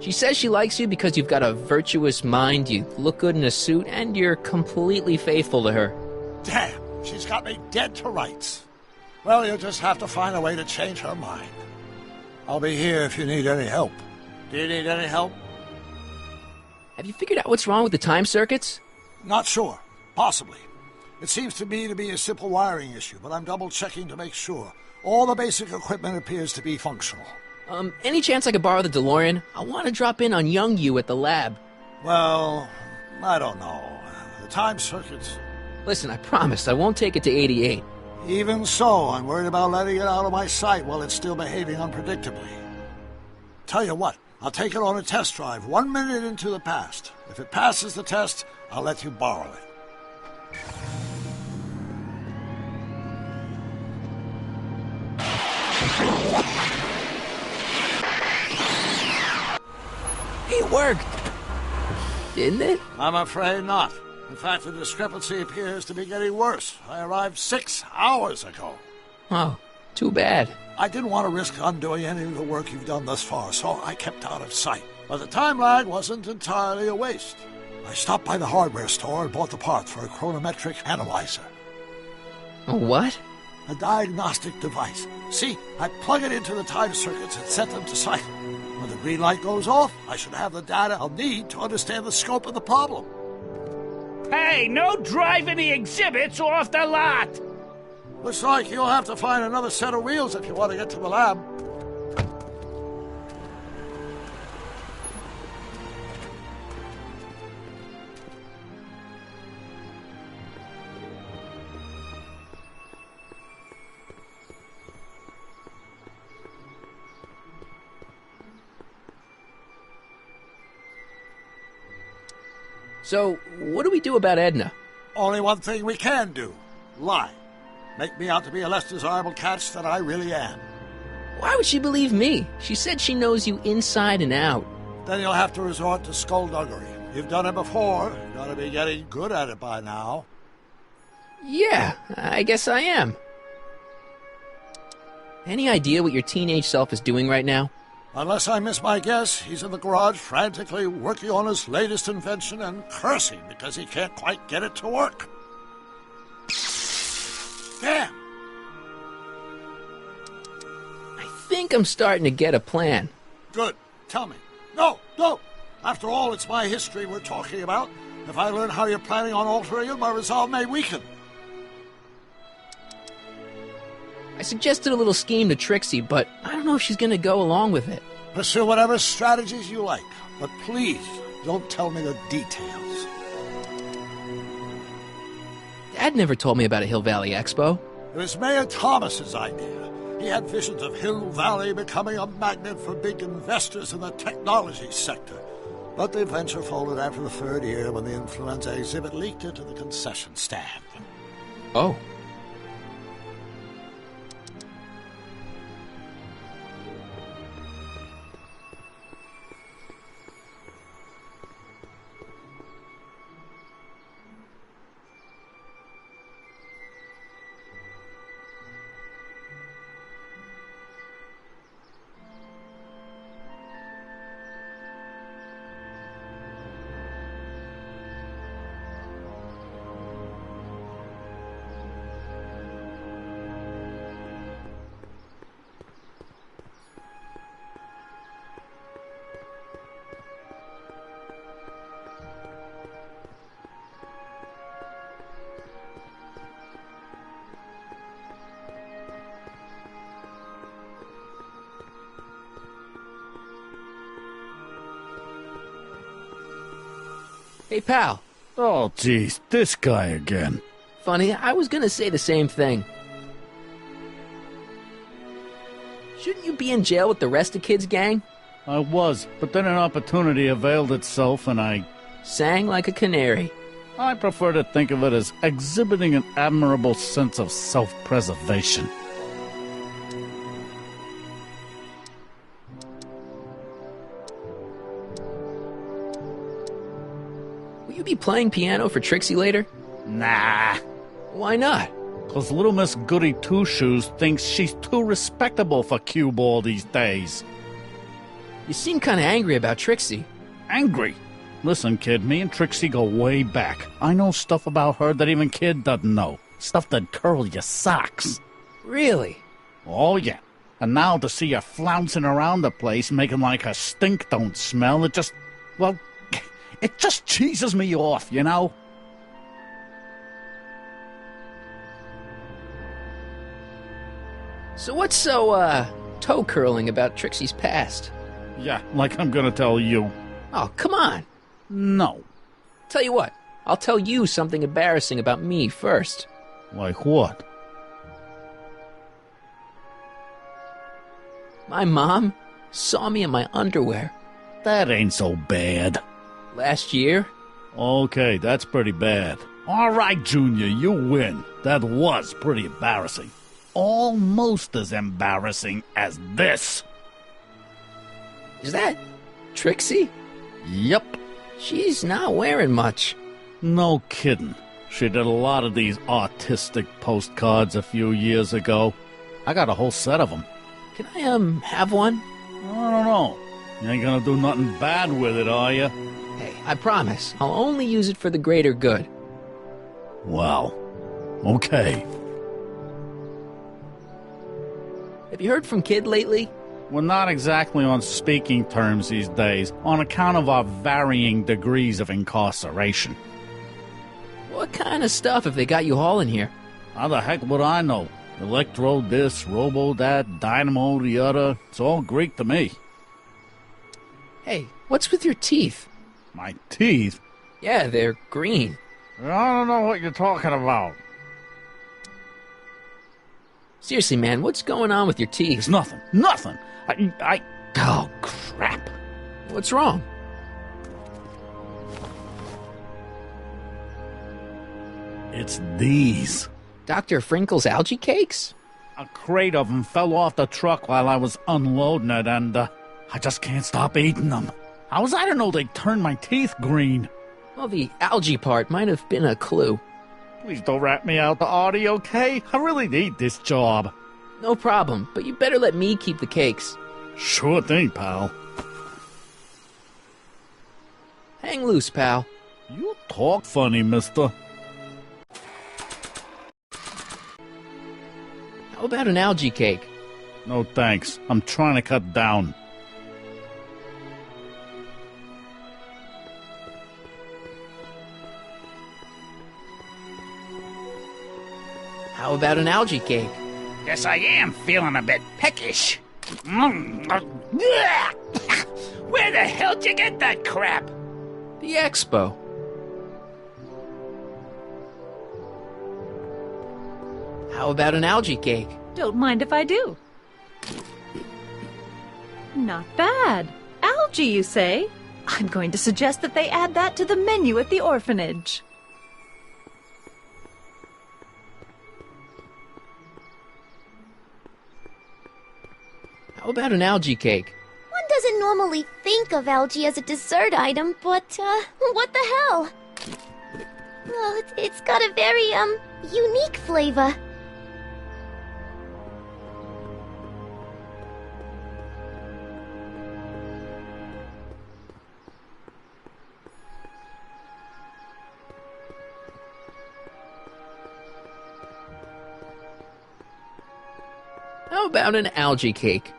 She says she likes you because you've got a virtuous mind, you look good in a suit, and you're completely faithful to her. Damn, she's got me dead to rights. Well, you'll just have to find a way to change her mind. I'll be here if you need any help. Do you need any help? Have you figured out what's wrong with the time circuits? Not sure. Possibly. It seems to me to be a simple wiring issue, but I'm double-checking to make sure. All the basic equipment appears to be functional. Any chance I could borrow the DeLorean? I want to drop in on young you at the lab. Well, I don't know. The time circuits... Listen, I promise I won't take it to 88. Even so, I'm worried about letting it out of my sight while it's still behaving unpredictably. Tell you what, I'll take it on a test drive 1 minute into the past. If it passes the test, I'll let you borrow it. It worked! Didn't it? I'm afraid not. In fact, the discrepancy appears to be getting worse. I arrived 6 hours ago. Oh, too bad. I didn't want to risk undoing any of the work you've done thus far, so I kept out of sight. But the time lag wasn't entirely a waste. I stopped by the hardware store and bought the part for a chronometric analyzer. A what? A diagnostic device. See, I plug it into the time circuits and set them to cycle. When the green light goes off, I should have the data I'll need to understand the scope of the problem. Hey, no driving the exhibits off the lot! Looks like you'll have to find another set of wheels if you want to get to the lab. So, what do we do about Edna? Only one thing we can do. Lie. Make me out to be a less desirable catch than I really am. Why would she believe me? She said she knows you inside and out. Then you'll have to resort to skullduggery. You've done it before. You gotta be getting good at it by now. Yeah, I guess I am. Any idea what your teenage self is doing right now? Unless I miss my guess, he's in the garage frantically working on his latest invention and cursing because he can't quite get it to work. Damn! I think I'm starting to get a plan. Good. Tell me. No, don't! After all, it's my history we're talking about. If I learn how you're planning on altering it, my resolve may weaken. I suggested a little scheme to Trixie, but I don't know if she's going to go along with it. Pursue whatever strategies you like, but please don't tell me the details. Dad never told me about a Hill Valley Expo. It was Mayor Thomas's idea. He had visions of Hill Valley becoming a magnet for big investors in the technology sector. But the venture folded after the third year when the influenza exhibit leaked into the concession stand. Oh. Hey, pal. Oh, geez, this guy again. Funny, I was gonna say the same thing. Shouldn't you be in jail with the rest of Kid's gang? I was, but then an opportunity availed itself and I... sang like a canary. I prefer to think of it as exhibiting an admirable sense of self-preservation. Will you be playing piano for Trixie later? Nah. Why not? 'Cause little Miss Goody Two-Shoes thinks she's too respectable for cue ball these days. You seem kinda angry about Trixie. Angry? Listen, kid, me and Trixie go way back. I know stuff about her that even Kid doesn't know. Stuff that'd curl your socks. Really? Oh, yeah. And now to see her flouncing around the place, making like her stink don't smell, it just... well, it just cheeses me off, you know? So what's so, toe-curling about Trixie's past? Yeah, like I'm gonna tell you. Oh, come on. No. Tell you what, I'll tell you something embarrassing about me first. Like what? My mom saw me in my underwear. That ain't so bad. Last year? Okay, that's pretty bad. All right, Junior, you win. That was pretty embarrassing. Almost as embarrassing as this. Is that Trixie? Yep. She's not wearing much. No kidding. She did a lot of these artistic postcards a few years ago. I got a whole set of them. Can I, have one? I don't know. You ain't gonna do nothing bad with it, are you? Hey, I promise. I'll only use it for the greater good. Well, okay. Have you heard from Kid lately? We're not exactly on speaking terms these days, on account of our varying degrees of incarceration. What kind of stuff have they got you hauling here? How the heck would I know? Electro this, robo that, dynamo the other. It's all Greek to me. Hey, what's with your teeth? My teeth? Yeah, they're green. I don't know what you're talking about. Seriously, man, what's going on with your teeth? It's nothing. Nothing. Oh, crap. What's wrong? It's these. Dr. Frinkle's algae cakes? A crate of them fell off the truck while I was unloading it, and I just can't stop eating them. How was I to know they'd turn my teeth green? Well, the algae part might have been a clue. Please don't rat me out to Artie, okay? I really need this job. No problem, but you better let me keep the cakes. Sure thing, pal. Hang loose, pal. You talk funny, mister. How about an algae cake? No thanks. I'm trying to cut down. How about an algae cake? Guess I am feeling a bit peckish. Where the hell did you get that crap? The expo. How about an algae cake? Don't mind if I do. Not bad. Algae, you say? I'm going to suggest that they add that to the menu at the orphanage. How about an algae cake? One doesn't normally think of algae as a dessert item, but, what the hell? Well, it's got a very, unique flavor. How about an algae cake?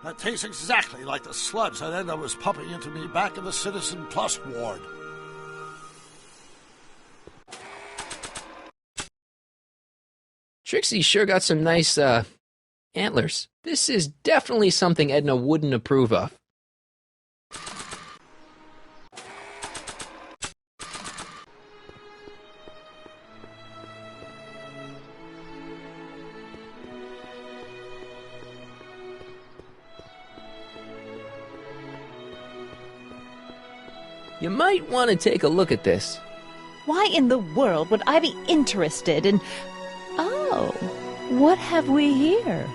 That tastes exactly like the sludge that Edna was pumping into me back in the Citizen Plus ward. Trixie sure got some nice, antlers. This is definitely something Edna wouldn't approve of. You might want to take a look at this. Why in the world would I be interested in... Oh, what have we here?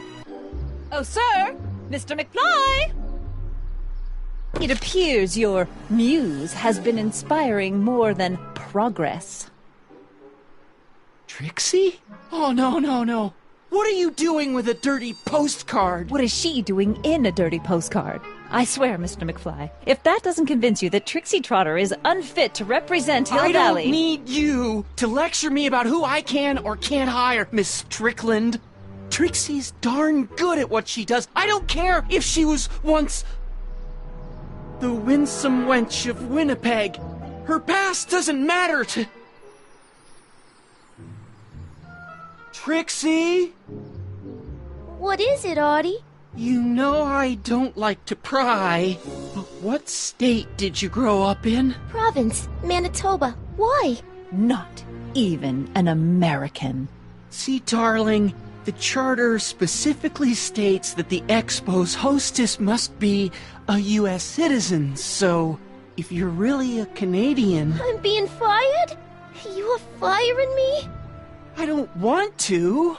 Oh, sir! Mr. McFly! It appears your muse has been inspiring more than progress. Trixie? Oh, no. What are you doing with a dirty postcard? What is she doing in a dirty postcard? I swear, Mr. McFly, if that doesn't convince you that Trixie Trotter is unfit to represent Hill I Valley... don't need you to lecture me about who I can or can't hire, Miss Strickland. Trixie's darn good at what she does. I don't care if she was once the winsome wench of Winnipeg. Her past doesn't matter to... Trixie? What is it, Artie? You know I don't like to pry, but what state did you grow up in? Province, Manitoba. Why? Not even an American. See, darling, the charter specifically states that the Expo's hostess must be a U.S. citizen, so if you're really a Canadian... I'm being fired? You're firing me? I don't want to.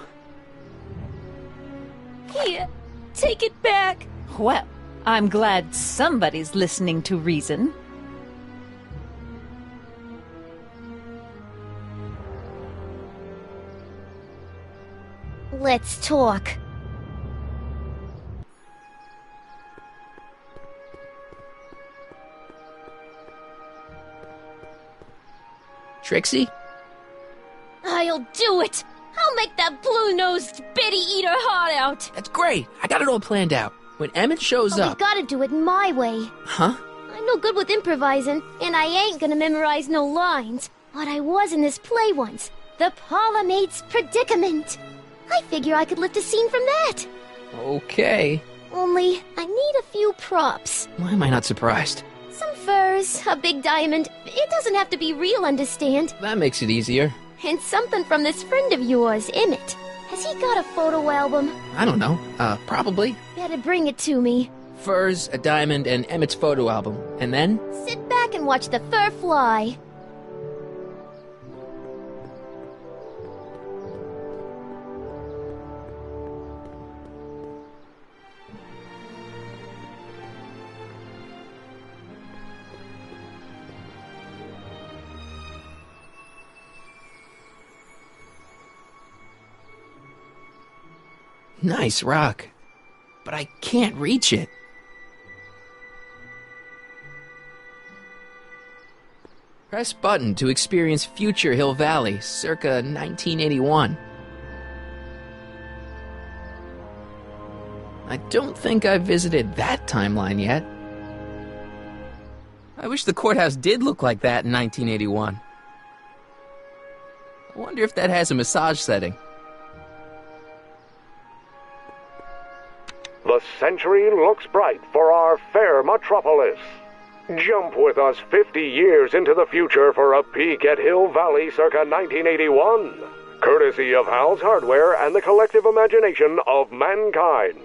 Here, take it back. Well, I'm glad somebody's listening to reason. Let's talk. Trixie? I'll do it! I'll make that blue-nosed bitty eat her heart out! That's great. I got it all planned out. When Emmett shows But up... we gotta do it my way. Huh? I'm no good with improvising, and I ain't gonna memorize no lines. But I was in this play once. The Parlourmaid's Predicament. I figure I could lift a scene from that. Okay. Only, I need a few props. Why am I not surprised? Some furs, a big diamond. It doesn't have to be real, understand? That makes it easier. And something from this friend of yours, Emmett. Has he got a photo album? I don't know. Probably. Better bring it to me. Furs, a diamond, and Emmett's photo album. And then? Sit back and watch the fur fly. Nice rock. But I can't reach it. Press button to experience future Hill Valley, circa 1981. I don't think I've visited that timeline yet. I wish the courthouse did look like that in 1981. I wonder if that has a massage setting. The century looks bright for our fair metropolis. Jump with us 50 years into the future for a peek at Hill Valley circa 1981, courtesy of Hal's Hardware and the collective imagination of mankind.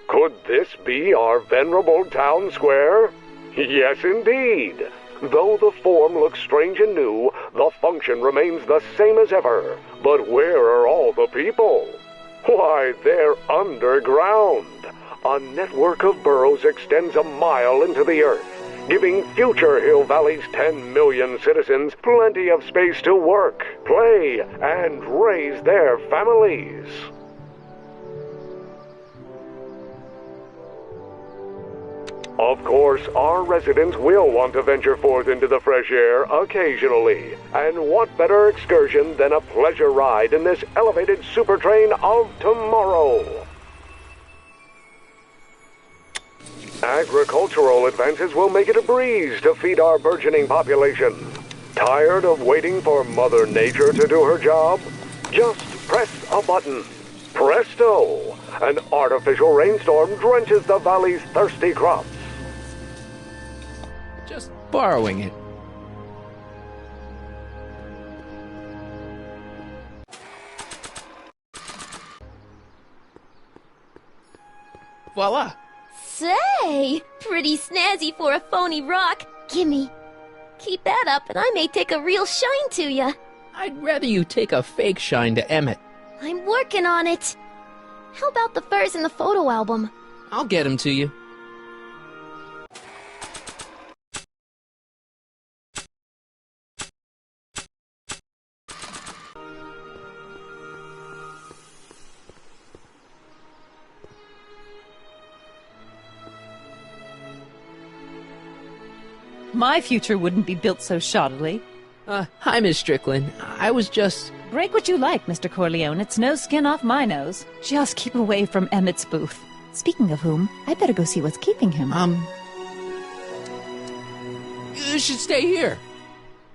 Could this be our venerable town square? Yes, indeed. Though the form looks strange and new, the function remains the same as ever. But where are all the people? Why, they're underground. A network of burrows extends a mile into the earth, giving future Hill Valley's 10 million citizens plenty of space to work, play, and raise their families. Of course, our residents will want to venture forth into the fresh air occasionally. And what better excursion than a pleasure ride in this elevated super train of tomorrow? Agricultural advances will make it a breeze to feed our burgeoning population. Tired of waiting for Mother Nature to do her job? Just press a button. Presto! An artificial rainstorm drenches the valley's thirsty crops. Just borrowing it. Voila! Say, pretty snazzy for a phony rock. Gimme. Keep that up and I may take a real shine to ya. I'd rather you take a fake shine to Emmett. I'm working on it. How about the furs in the photo album? I'll get him to you. My future wouldn't be built so shoddily. Hi, Miss Strickland. I was just... Break what you like, Mr. Corleone. It's no skin off my nose. Just keep away from Emmett's booth. Speaking of whom, I better go see what's keeping him. You should stay here.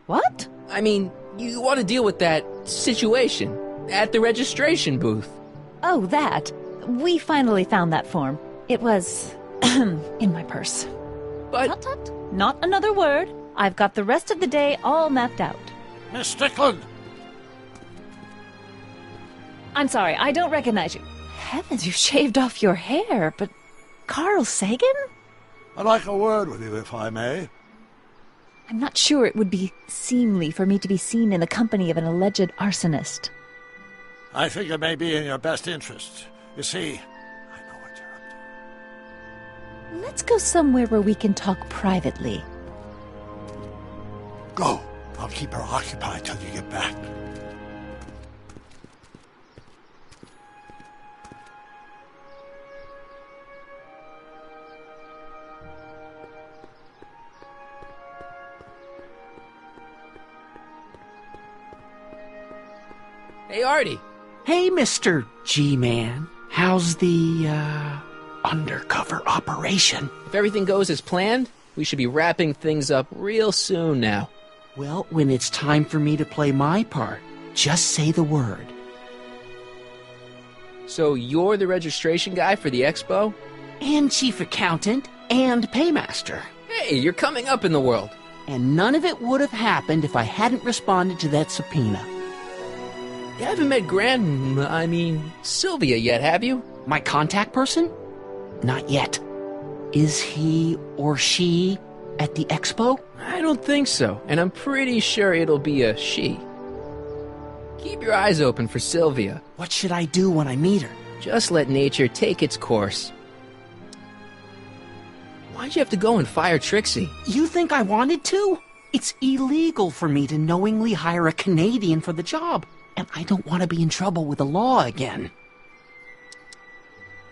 What? I mean, you want to deal with that situation at the registration booth. Oh, that. We finally found that form. It was... in my purse. But... Tut, tut. Not another word. I've got the rest of the day all mapped out. Miss Strickland! I'm sorry, I don't recognize you. Heavens, you shaved off your hair, but... Carl Sagan? I'd like a word with you, if I may. I'm not sure it would be seemly for me to be seen in the company of an alleged arsonist. I think it may be in your best interest. You see, Let's go somewhere where we can talk privately. go. I'll keep her occupied till you get back. Hey, Artie. Hey, Mr. G-Man. How's the, undercover operation? If everything goes as planned, we should be wrapping things up real soon now. Well, when it's time for me to play my part, just say the word. So you're the registration guy for the expo? And chief accountant and paymaster. Hey, you're coming up in the world. And none of it would have happened if I hadn't responded to that subpoena. You haven't met Sylvia yet, have you? My contact person? Not yet. Is he or she at the expo? I don't think so, and I'm pretty sure it'll be a she. Keep your eyes open for Sylvia. What should I do when I meet her? Just let nature take its course. Why'd you have to go and fire Trixie? You think I wanted to? It's illegal for me to knowingly hire a Canadian for the job, and I don't want to be in trouble with the law again.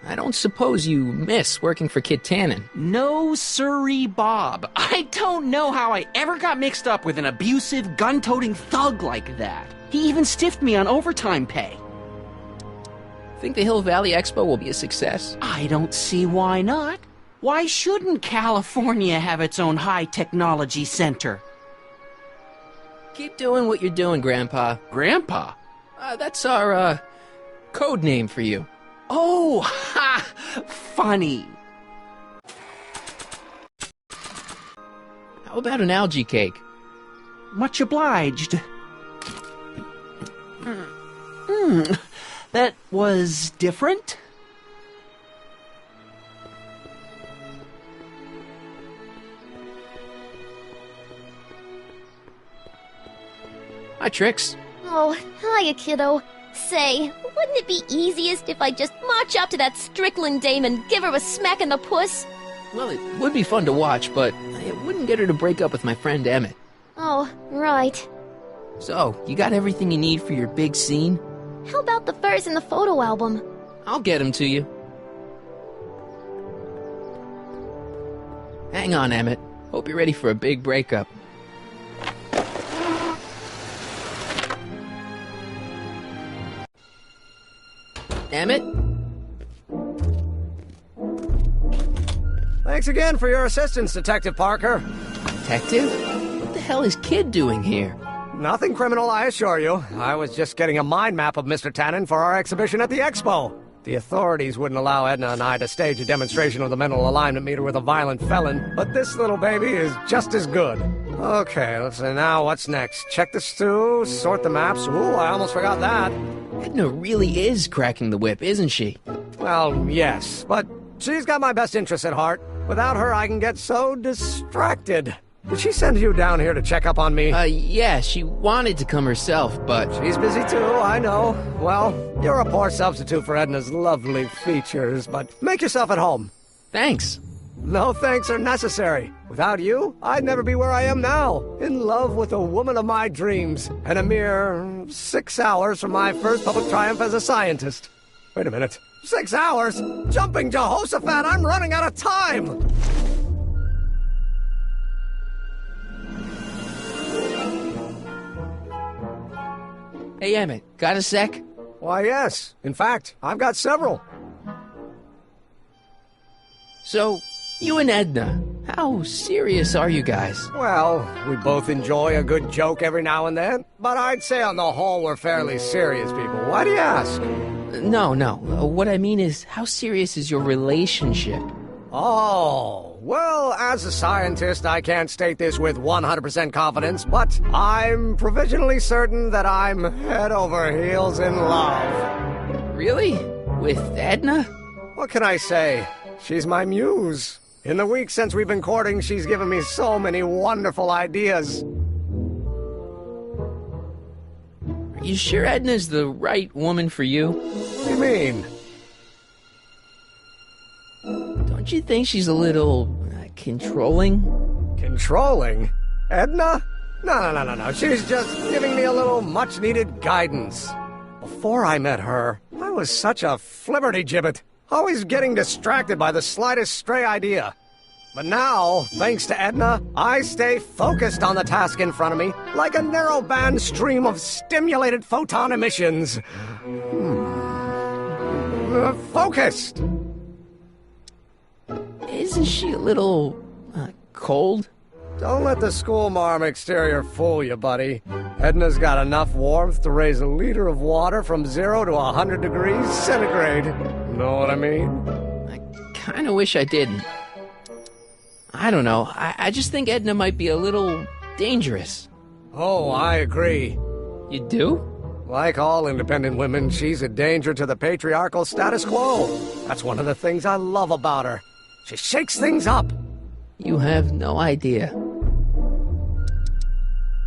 I don't suppose you miss working for Kit Tannen. No sirree, Bob. I don't know how I ever got mixed up with an abusive, gun-toting thug like that. He even stiffed me on overtime pay. Think the Hill Valley Expo will be a success? I don't see why not. Why shouldn't California have its own high-technology center? Keep doing what you're doing, Grandpa. Grandpa? That's our, code name for you. Oh, ha! Funny. How about an algae cake? Much obliged. That was different? Hi, Trix. Oh, hiya, kiddo. Say, wouldn't it be easiest if I just march up to that Strickland dame and give her a smack in the puss? Well, it would be fun to watch, but it wouldn't get her to break up with my friend Emmett. Oh, right. So, you got everything you need for your big scene? How about the furs in the photo album? I'll get them to you. Hang on, Emmett. Hope you're ready for a big breakup. Emmett? Thanks again for your assistance, Detective Parker. Detective? What the hell is Kid doing here? Nothing criminal, I assure you. I was just getting a mind map of Mr. Tannen for our exhibition at the Expo. The authorities wouldn't allow Edna and I to stage a demonstration of the mental alignment meter with a violent felon, but this little baby is just as good. Okay, let's see now what's next. Check the stew, sort the maps. Ooh, I almost forgot that. Edna really is cracking the whip, isn't she? Well, yes, but she's got my best interests at heart. Without her, I can get so distracted. Did she send you down here to check up on me? Yeah, she wanted to come herself, but... She's busy too, I know. Well, you're a poor substitute for Edna's lovely features, but make yourself at home. Thanks. No thanks are necessary. Without you, I'd never be where I am now, in love with a woman of my dreams, and a mere 6 hours from my first public triumph as a scientist. Wait a minute. 6 hours? Jumping Jehoshaphat, I'm running out of time! Hey, Emmett, got a sec? Why, yes. In fact, I've got several. So, you and Edna, how serious are you guys? Well, we both enjoy a good joke every now and then, but I'd say on the whole we're fairly serious people. Why do you ask? No. What I mean is, how serious is your relationship? Oh, well, as a scientist, I can't state this with 100% confidence, but I'm provisionally certain that I'm head over heels in love. Really? With Edna? What can I say? She's my muse. In the weeks since we've been courting, she's given me so many wonderful ideas. Are you sure Edna's the right woman for you? What do you mean? Don't you think she's a little controlling? Controlling? Edna? No. She's just giving me a little much-needed guidance. Before I met her, I was such a flibberty-gibbet, always getting distracted by the slightest stray idea. But now, thanks to Edna, I stay focused on the task in front of me, like a narrowband stream of stimulated photon emissions. Focused! Isn't she a little, cold? Don't let the schoolmarm exterior fool you, buddy. Edna's got enough warmth to raise a liter of water from 0 to 100 degrees centigrade. Know what I mean? I kinda wish I didn't. I don't know. I just think Edna might be a little dangerous. Oh, I agree. You do? Like all independent women, she's a danger to the patriarchal status quo. That's one of the things I love about her. She shakes things up. You have no idea.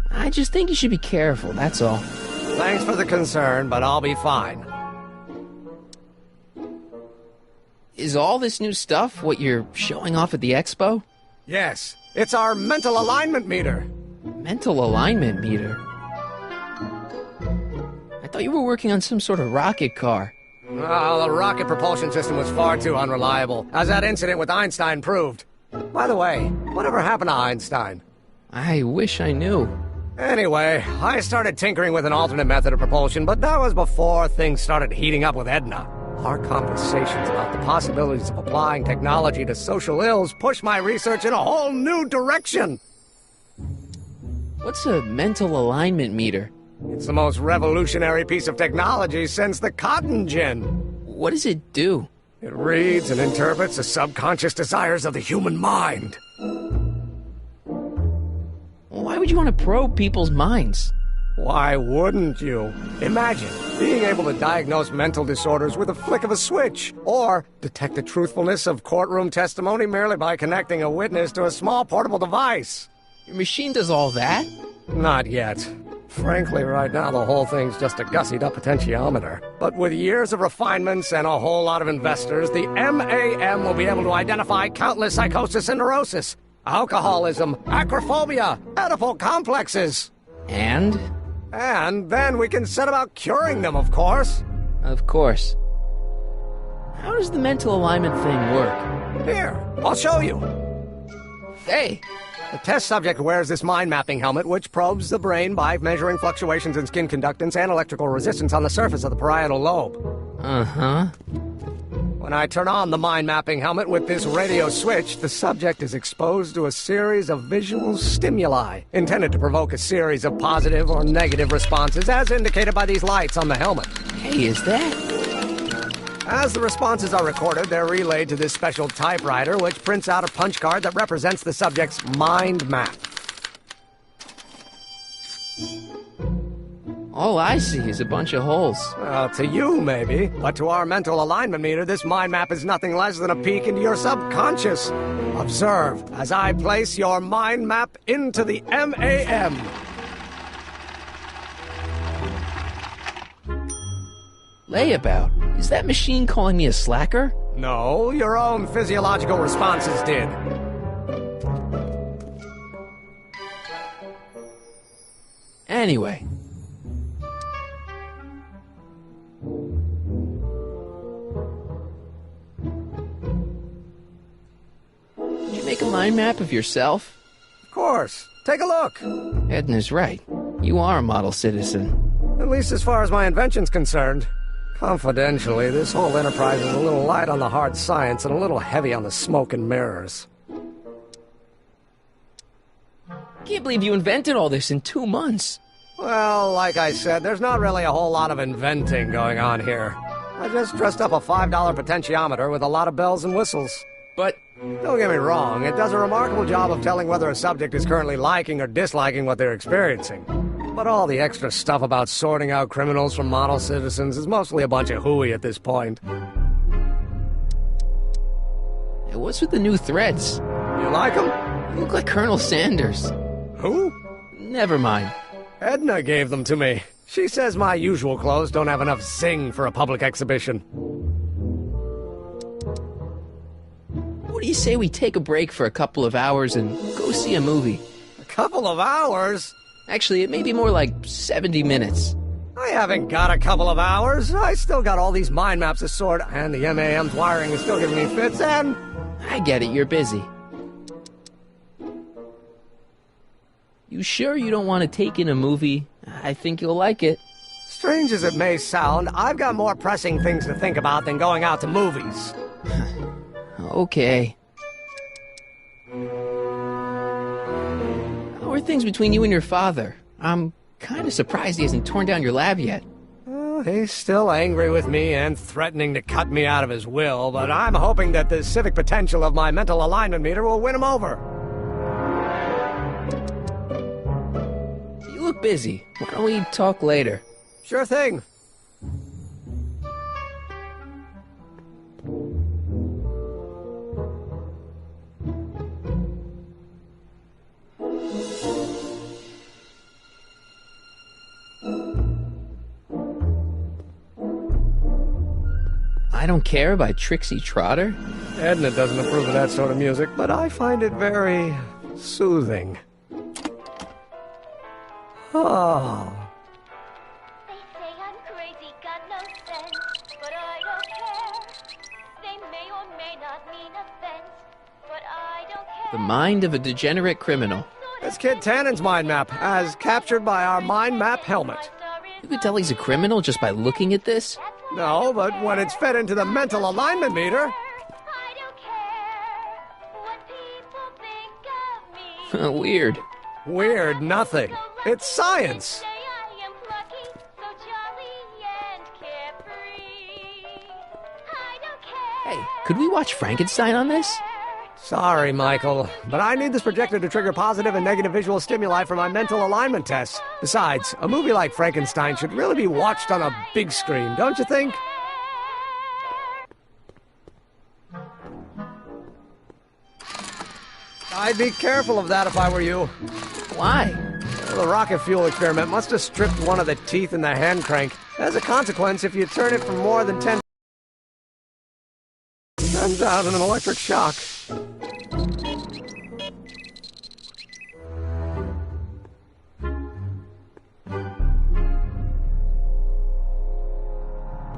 I just think you should be careful, that's all. Thanks for the concern, but I'll be fine. Is all this new stuff what you're showing off at the expo? Yes, it's our mental alignment meter. Mental alignment meter? I thought you were working on some sort of rocket car. Oh, the rocket propulsion system was far too unreliable, as that incident with Einstein proved. By the way, whatever happened to Einstein? I wish I knew. Anyway, I started tinkering with an alternate method of propulsion, but that was before things started heating up with Edna. Our conversations about the possibilities of applying technology to social ills pushed my research in a whole new direction. What's a mental alignment meter? It's the most revolutionary piece of technology since the cotton gin. What does it do? It reads and interprets the subconscious desires of the human mind. Why would you want to probe people's minds? Why wouldn't you? Imagine being able to diagnose mental disorders with a flick of a switch, or detect the truthfulness of courtroom testimony merely by connecting a witness to a small portable device. Your machine does all that? Not yet. Frankly, right now the whole thing's just a gussied-up potentiometer. But with years of refinements and a whole lot of investors, the MAM will be able to identify countless psychosis and neurosis, alcoholism, acrophobia, Oedipal complexes. And? And then we can set about curing them, of course. Of course. How does the mental alignment thing work? Here, I'll show you. Hey! The test subject wears this mind-mapping helmet, which probes the brain by measuring fluctuations in skin conductance and electrical resistance on the surface of the parietal lobe. Uh-huh. When I turn on the mind-mapping helmet with this radio switch, the subject is exposed to a series of visual stimuli, intended to provoke a series of positive or negative responses, as indicated by these lights on the helmet. Hey, is that... As the responses are recorded, they're relayed to this special typewriter, which prints out a punch card that represents the subject's mind map. All I see is a bunch of holes. Well, to you, maybe. But to our mental alignment meter, this mind map is nothing less than a peek into your subconscious. Observe as I place your mind map into the MAM. Layabout? Is that machine calling me a slacker? No, your own physiological responses did. Anyway. Did you make a mind map of yourself? Of course. Take a look. Edna's right. You are a model citizen. At least as far as my invention's concerned. Confidentially, this whole enterprise is a little light on the hard science and a little heavy on the smoke and mirrors. Can't believe you invented all this in 2 months. Well, like I said, there's not really a whole lot of inventing going on here. I just dressed up a $5 potentiometer with a lot of bells and whistles. But... Don't get me wrong, it does a remarkable job of telling whether a subject is currently liking or disliking what they're experiencing. But all the extra stuff about sorting out criminals from model citizens is mostly a bunch of hooey at this point. Hey, what's with the new threads? You like them? You look like Colonel Sanders. Who? Never mind. Edna gave them to me. She says my usual clothes don't have enough zing for a public exhibition. What do you say we take a break for a couple of hours and go see a movie? A couple of hours? Actually, it may be more like 70 minutes. I haven't got a couple of hours. I still got all these mind maps to sort, and the MAM's wiring is still giving me fits, and... I get it, you're busy. You sure you don't want to take in a movie? I think you'll like it. Strange as it may sound, I've got more pressing things to think about than going out to movies. Okay. How are things between you and your father? I'm kind of surprised he hasn't torn down your lab yet. Well, he's still angry with me and threatening to cut me out of his will, but I'm hoping that the civic potential of my mental alignment meter will win him over. You look busy. Why don't we talk later? Sure thing. I Don't Care by Trixie Trotter? Edna doesn't approve of that sort of music, but I find it very soothing. Oh. They say I'm crazy, got no sense, but I don't care. They may or may not mean offense, but I don't care. The Mind of a Degenerate Criminal. It's Kid Tannen's mind map, as captured by our mind map helmet. You could tell he's a criminal just by looking at this? No, but when it's fed into the mental alignment meter... Weird. Weird nothing. It's science. Hey, could we watch Frankenstein on this? Sorry, Michael, but I need this projector to trigger positive and negative visual stimuli for my mental alignment tests. Besides, a movie like Frankenstein should really be watched on a big screen, don't you think? I'd be careful of that if I were you. Why? The rocket fuel experiment must have stripped one of the teeth in the hand crank. As a consequence, if you turn it for more than 10... sends out an electric shock.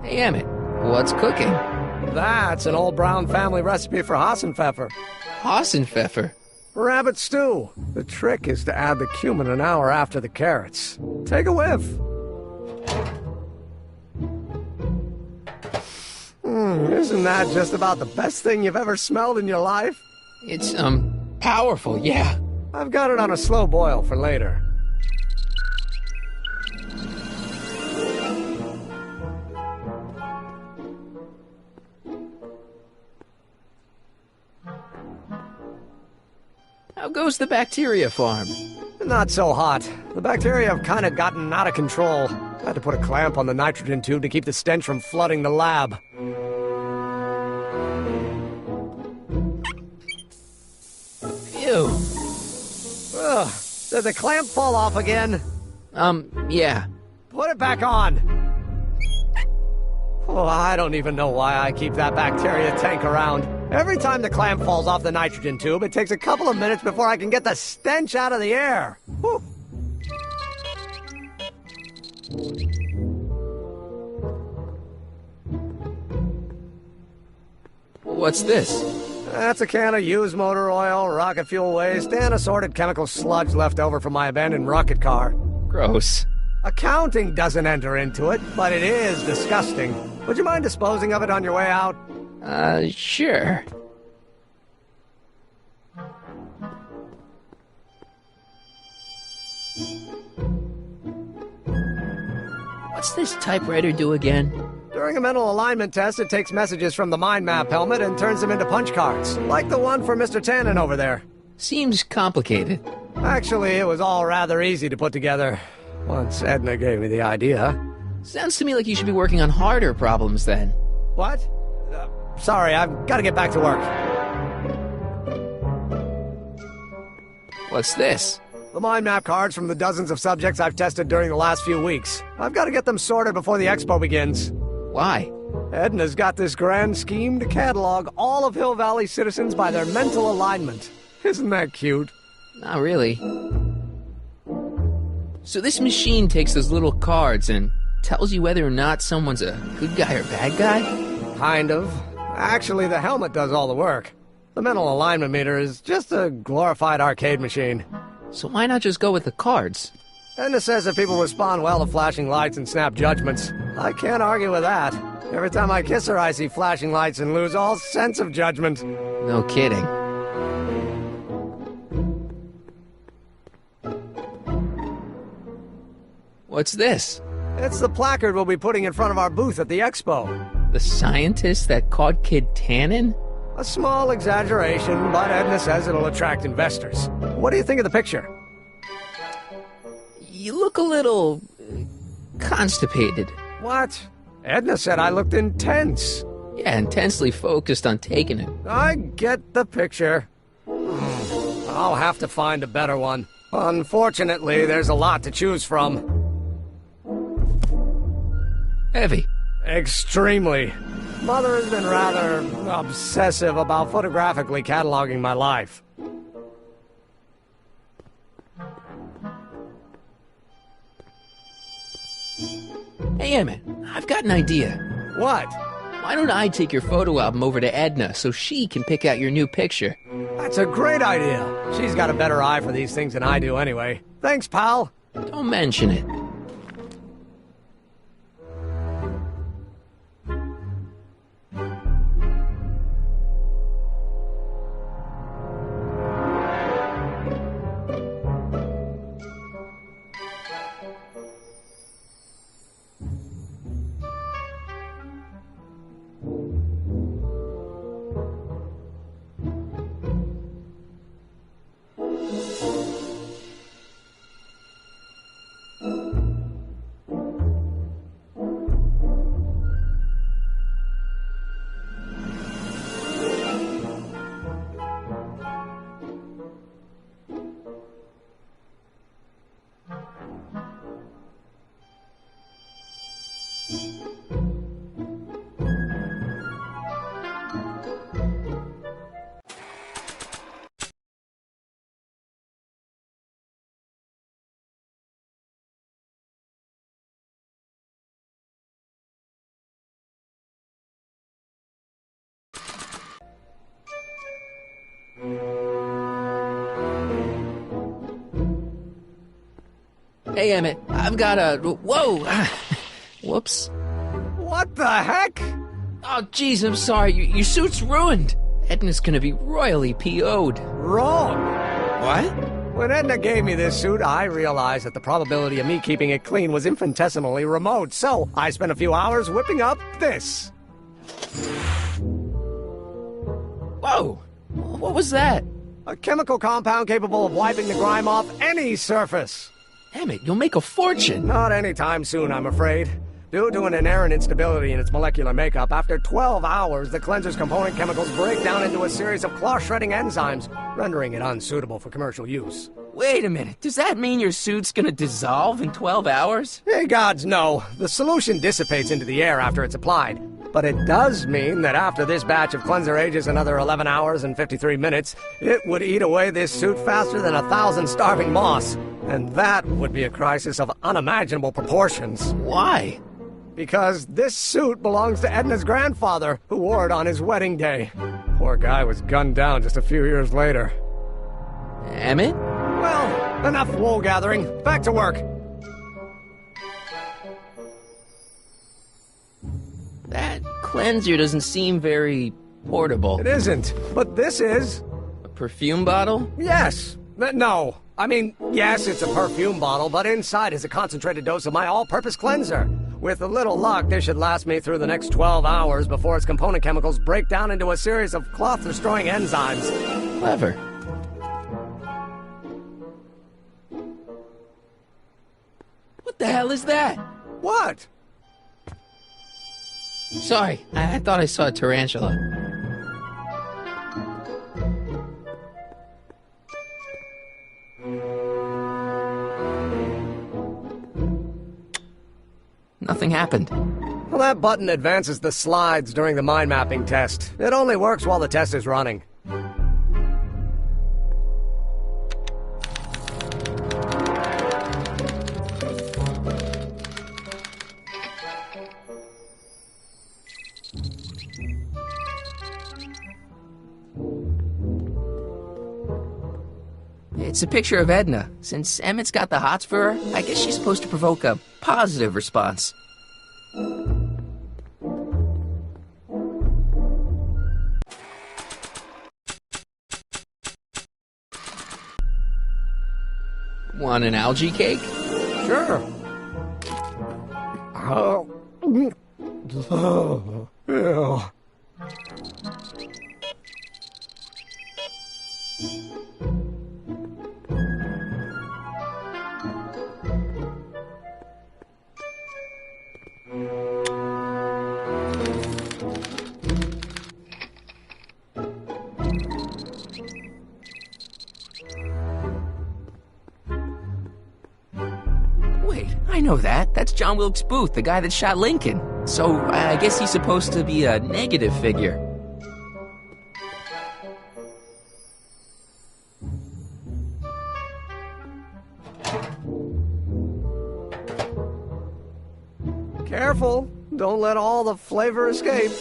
Hey, Emmett, what's cooking? That's an old Brown family recipe for Hassenpfeffer. Hassenpfeffer? Rabbit stew. The trick is to add the cumin an hour after the carrots. Take a whiff. Isn't that just about the best thing you've ever smelled in your life? It's, powerful, yeah. I've got it on a slow boil for later. How goes the bacteria farm? Not so hot. The bacteria have kind of gotten out of control. I had to put a clamp on the nitrogen tube to keep the stench from flooding the lab. Ew. Ugh. Did the clamp fall off again? Yeah. Put it back on. Oh, I don't even know why I keep that bacteria tank around. Every time the clamp falls off the nitrogen tube, it takes a couple of minutes before I can get the stench out of the air. Whew. What's this? That's a can of used motor oil, rocket fuel waste, and assorted chemical sludge left over from my abandoned rocket car. Gross. Accounting doesn't enter into it, but it is disgusting. Would you mind disposing of it on your way out? Sure. What's this typewriter do again? During a mental alignment test, it takes messages from the mind map helmet and turns them into punch cards, like the one for Mr. Tannen over there. Seems complicated. Actually, it was all rather easy to put together, once Edna gave me the idea. Sounds to me like you should be working on harder problems then. What? Sorry, I've got to get back to work. What's this? The mind map cards from the dozens of subjects I've tested during the last few weeks. I've got to get them sorted before the expo begins. Why? Edna's got this grand scheme to catalog all of Hill Valley citizens by their mental alignment. Isn't that cute? Not really. So this machine takes those little cards and tells you whether or not someone's a good guy or bad guy? Kind of. Actually, the helmet does all the work. The mental alignment meter is just a glorified arcade machine. So why not just go with the cards? Edna says that people respond well to flashing lights and snap judgments. I can't argue with that. Every time I kiss her, I see flashing lights and lose all sense of judgment. No kidding. What's this? It's the placard we'll be putting in front of our booth at the expo. The scientist that caught Kid Tannen? A small exaggeration, but Edna says it'll attract investors. What do you think of the picture? You look a little... constipated. What? Edna said I looked intense. Yeah, intensely focused on taking it. I get the picture. I'll have to find a better one. Unfortunately, there's a lot to choose from. Heavy. Extremely. Mother has been rather obsessive about photographically cataloging my life. Hey, Emmett, I've got an idea. What? Why don't I take your photo album over to Edna so she can pick out your new picture? That's a great idea. She's got a better eye for these things than I do anyway. Thanks, pal. Don't mention it. Hey, Emmett, I've got a... Whoa! Whoops. What the heck? Oh, jeez, I'm sorry. Your suit's ruined. Edna's gonna be royally PO'd. Wrong. What? When Edna gave me this suit, I realized that the probability of me keeping it clean was infinitesimally remote, so I spent a few hours whipping up this. Whoa! What was that? A chemical compound capable of wiping the grime off any surface. Emmett, you'll make a fortune. Not anytime soon, I'm afraid. Due to an inherent instability in its molecular makeup, after 12 hours, the cleanser's component chemicals break down into a series of cloth-shredding enzymes, rendering it unsuitable for commercial use. Wait a minute, does that mean your suit's gonna dissolve in 12 hours? Hey, gods, no. The solution dissipates into the air after it's applied. But it does mean that after this batch of cleanser ages another 11 hours and 53 minutes, it would eat away this suit faster than 1,000 starving moths. And that would be a crisis of unimaginable proportions. Why? Because this suit belongs to Edna's grandfather, who wore it on his wedding day. Poor guy was gunned down just a few years later. Emmett? Well, enough wool gathering. Back to work. That cleanser doesn't seem very portable. It isn't, but this is. A perfume bottle? Yes. No. I mean, yes, it's a perfume bottle, but inside is a concentrated dose of my all-purpose cleanser. With a little luck, this should last me through the next 12 hours before its component chemicals break down into a series of cloth-destroying enzymes. Clever. What the hell is that? What? Sorry, I thought I saw a tarantula. Nothing happened. Well, that button advances the slides during the mind mapping test. It only works while the test is running. It's a picture of Edna. Since Emmett's got the hots for her, I guess she's supposed to provoke a positive response. Want an algae cake? Sure. Yeah. Wait, I know that. That's John Wilkes Booth, the guy that shot Lincoln. So I guess he's supposed to be a negative figure. Careful. Don't let all the flavor escape.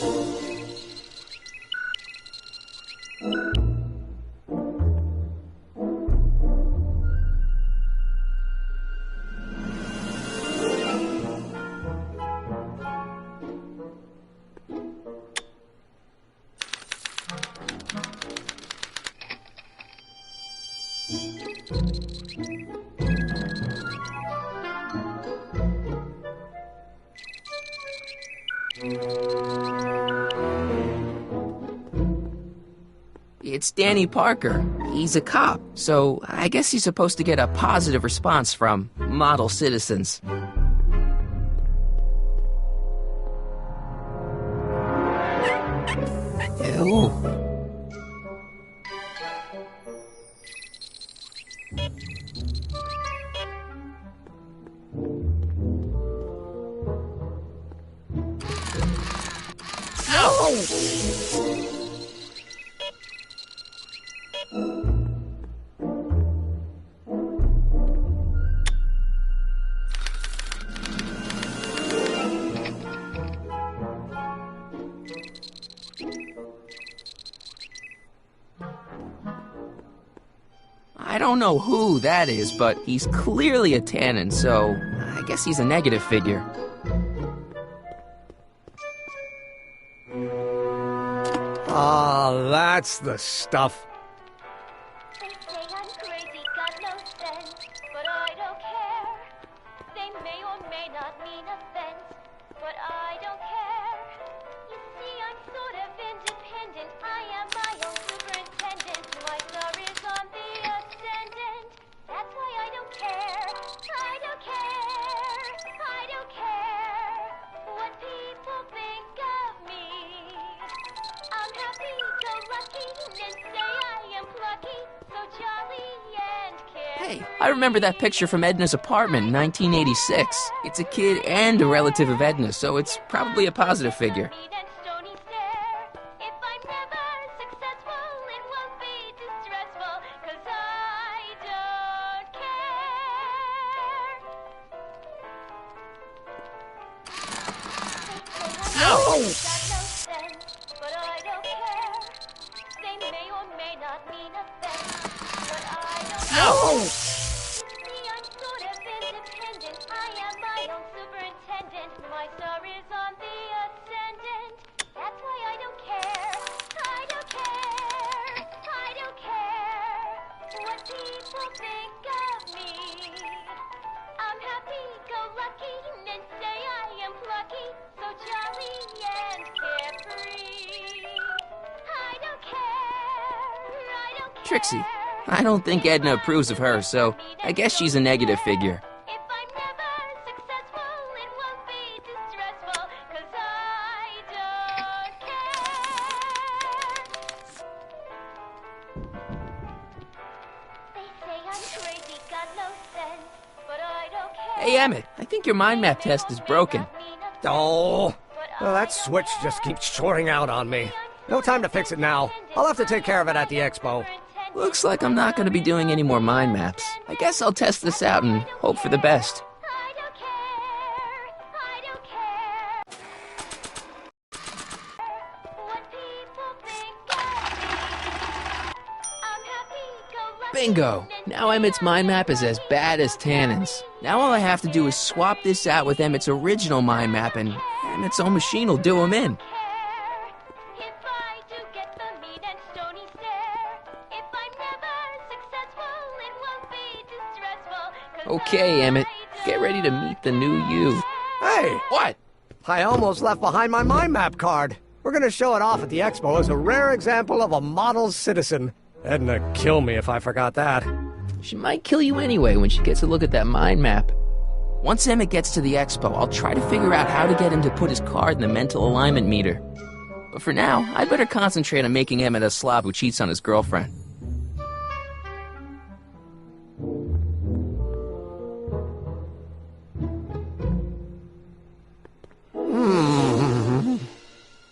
It's Danny Parker. He's a cop, so I guess he's supposed to get a positive response from model citizens. Ew. I don't know who that is, but he's clearly a Tannen, so I guess he's a negative figure. Ah, that's the stuff. They say I'm crazy, got no sense, but I don't care. They may or may not mean offense, but I don't care. You see, I'm sort of independent. I am my own superintendent. My star is on the ascendant. That's why I don't care. I don't care. I don't care what people think of me. I'm happy-go-lucky and say I am plucky, so jolly and carefree. Hey, I remember that picture from Edna's apartment in 1986. It's a kid and a relative of Edna, so it's probably a positive figure. My star is on the ascendant. That's why I don't care. I don't care. I don't care what people think of me. I'm happy-go-lucky and say I am plucky, so jolly and carefree. I don't care. I don't care. Trixie, I don't think Edna approves of her, so I guess she's a negative figure. Hey, Emmett, I think your mind map test is broken. Oh, well, that switch just keeps shorting out on me. No time to fix it now. I'll have to take care of it at the expo. Looks like I'm not going to be doing any more mind maps. I guess I'll test this out and hope for the best. Bingo! Now Emmett's mind map is as bad as Tannen's. Now all I have to do is swap this out with Emmett's original mind map and Emmett's own machine will do him in. Okay, Emmett, get ready to meet the new you. Hey! What? I almost left behind my mind map card. We're gonna show it off at the expo as a rare example of a model citizen. Edna kill me if I forgot that. She might kill you anyway when she gets a look at that mind map. Once Emmett gets to the expo, I'll try to figure out how to get him to put his card in the mental alignment meter. But for now, I'd better concentrate on making Emmett a slob who cheats on his girlfriend.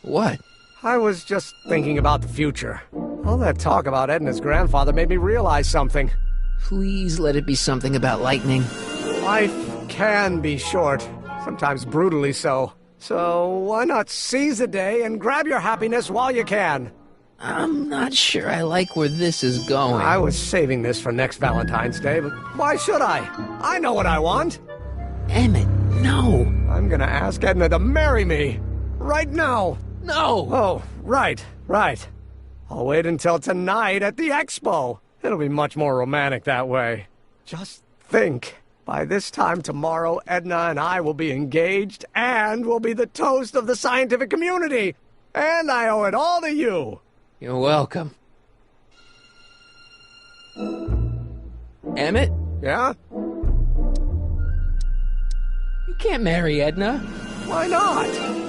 What? I was just thinking about the future. All that talk about Edna's grandfather made me realize something. Please let it be something about lightning. Life can be short, sometimes brutally so. So why not seize the day and grab your happiness while you can? I'm not sure I like where this is going. I was saving this for next Valentine's Day, but why should I? I know what I want. Emmett, no. I'm gonna ask Edna to marry me. Right now. No! Oh, right. I'll wait until tonight at the expo. It'll be much more romantic that way. Just think. By this time tomorrow, Edna and I will be engaged and will be the toast of the scientific community. And I owe it all to you. You're welcome. Emmett? Yeah? You can't marry Edna. Why not?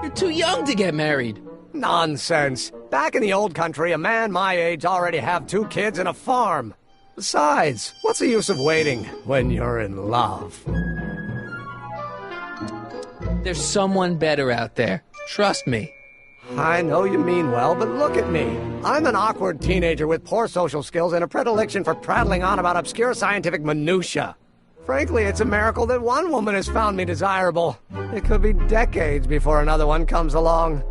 You're too young to get married. Nonsense. Back in the old country, a man my age already have 2 kids and a farm. Besides, what's the use of waiting when you're in love? There's someone better out there. Trust me. I know you mean well, but look at me. I'm an awkward teenager with poor social skills and a predilection for prattling on about obscure scientific minutiae. Frankly, it's a miracle that one woman has found me desirable. It could be decades before another one comes along.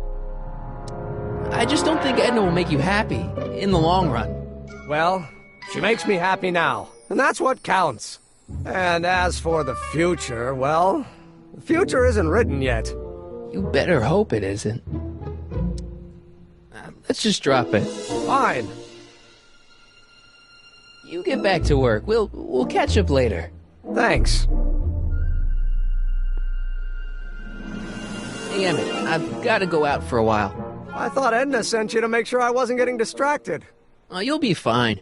I just don't think Edna will make you happy, in the long run. Well, She makes me happy now, and that's what counts. And as for the future, well, the future isn't written yet. You better hope it isn't. Let's just drop it. Fine. You get back to work. We'll catch up later. Thanks. Hey, Emmett, I've got to go out for a while. I thought Edna sent you to make sure I wasn't getting distracted. Oh, you'll be fine.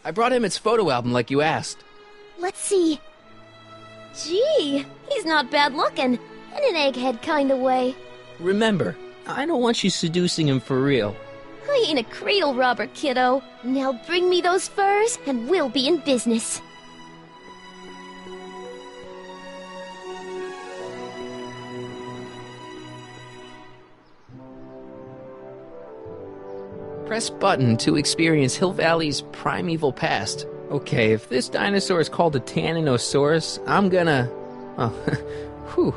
I brought him its photo album like you asked. Let's see. Gee, he's not bad looking. In an egghead kind of way. Remember, I don't want you seducing him for real. I ain't a cradle robber, kiddo. Now bring me those furs, and we'll be in business. Press button to experience Hill Valley's primeval past. Okay, if this dinosaur is called a Tanninosaurus, I'm gonna... Oh, whew.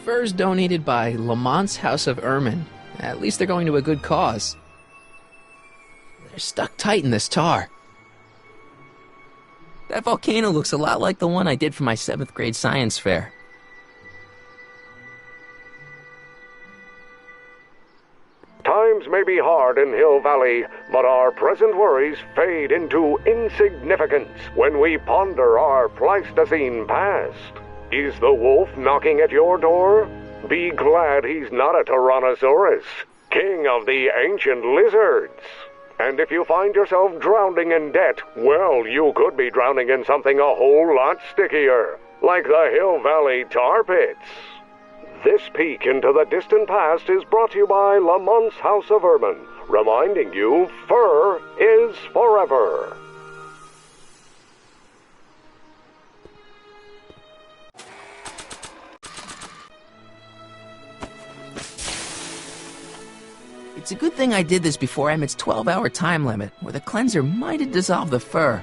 Furs donated by Lamont's House of Ermine. At least they're going to a good cause. They're stuck tight in this tar. That volcano looks a lot like the one I did for my 7th grade science fair. Times may be hard in Hill Valley, but our present worries fade into insignificance when we ponder our Pleistocene past. Is the wolf knocking at your door? Be glad he's not a Tyrannosaurus, king of the ancient lizards. And if you find yourself drowning in debt, well, you could be drowning in something a whole lot stickier, like the Hill Valley tar pits. This peek into the distant past is brought to you by Lamont's House of Ermine, reminding you fur is forever. It's a good thing I did this before Emmett's 12-hour time limit, or the cleanser might have dissolved the fur.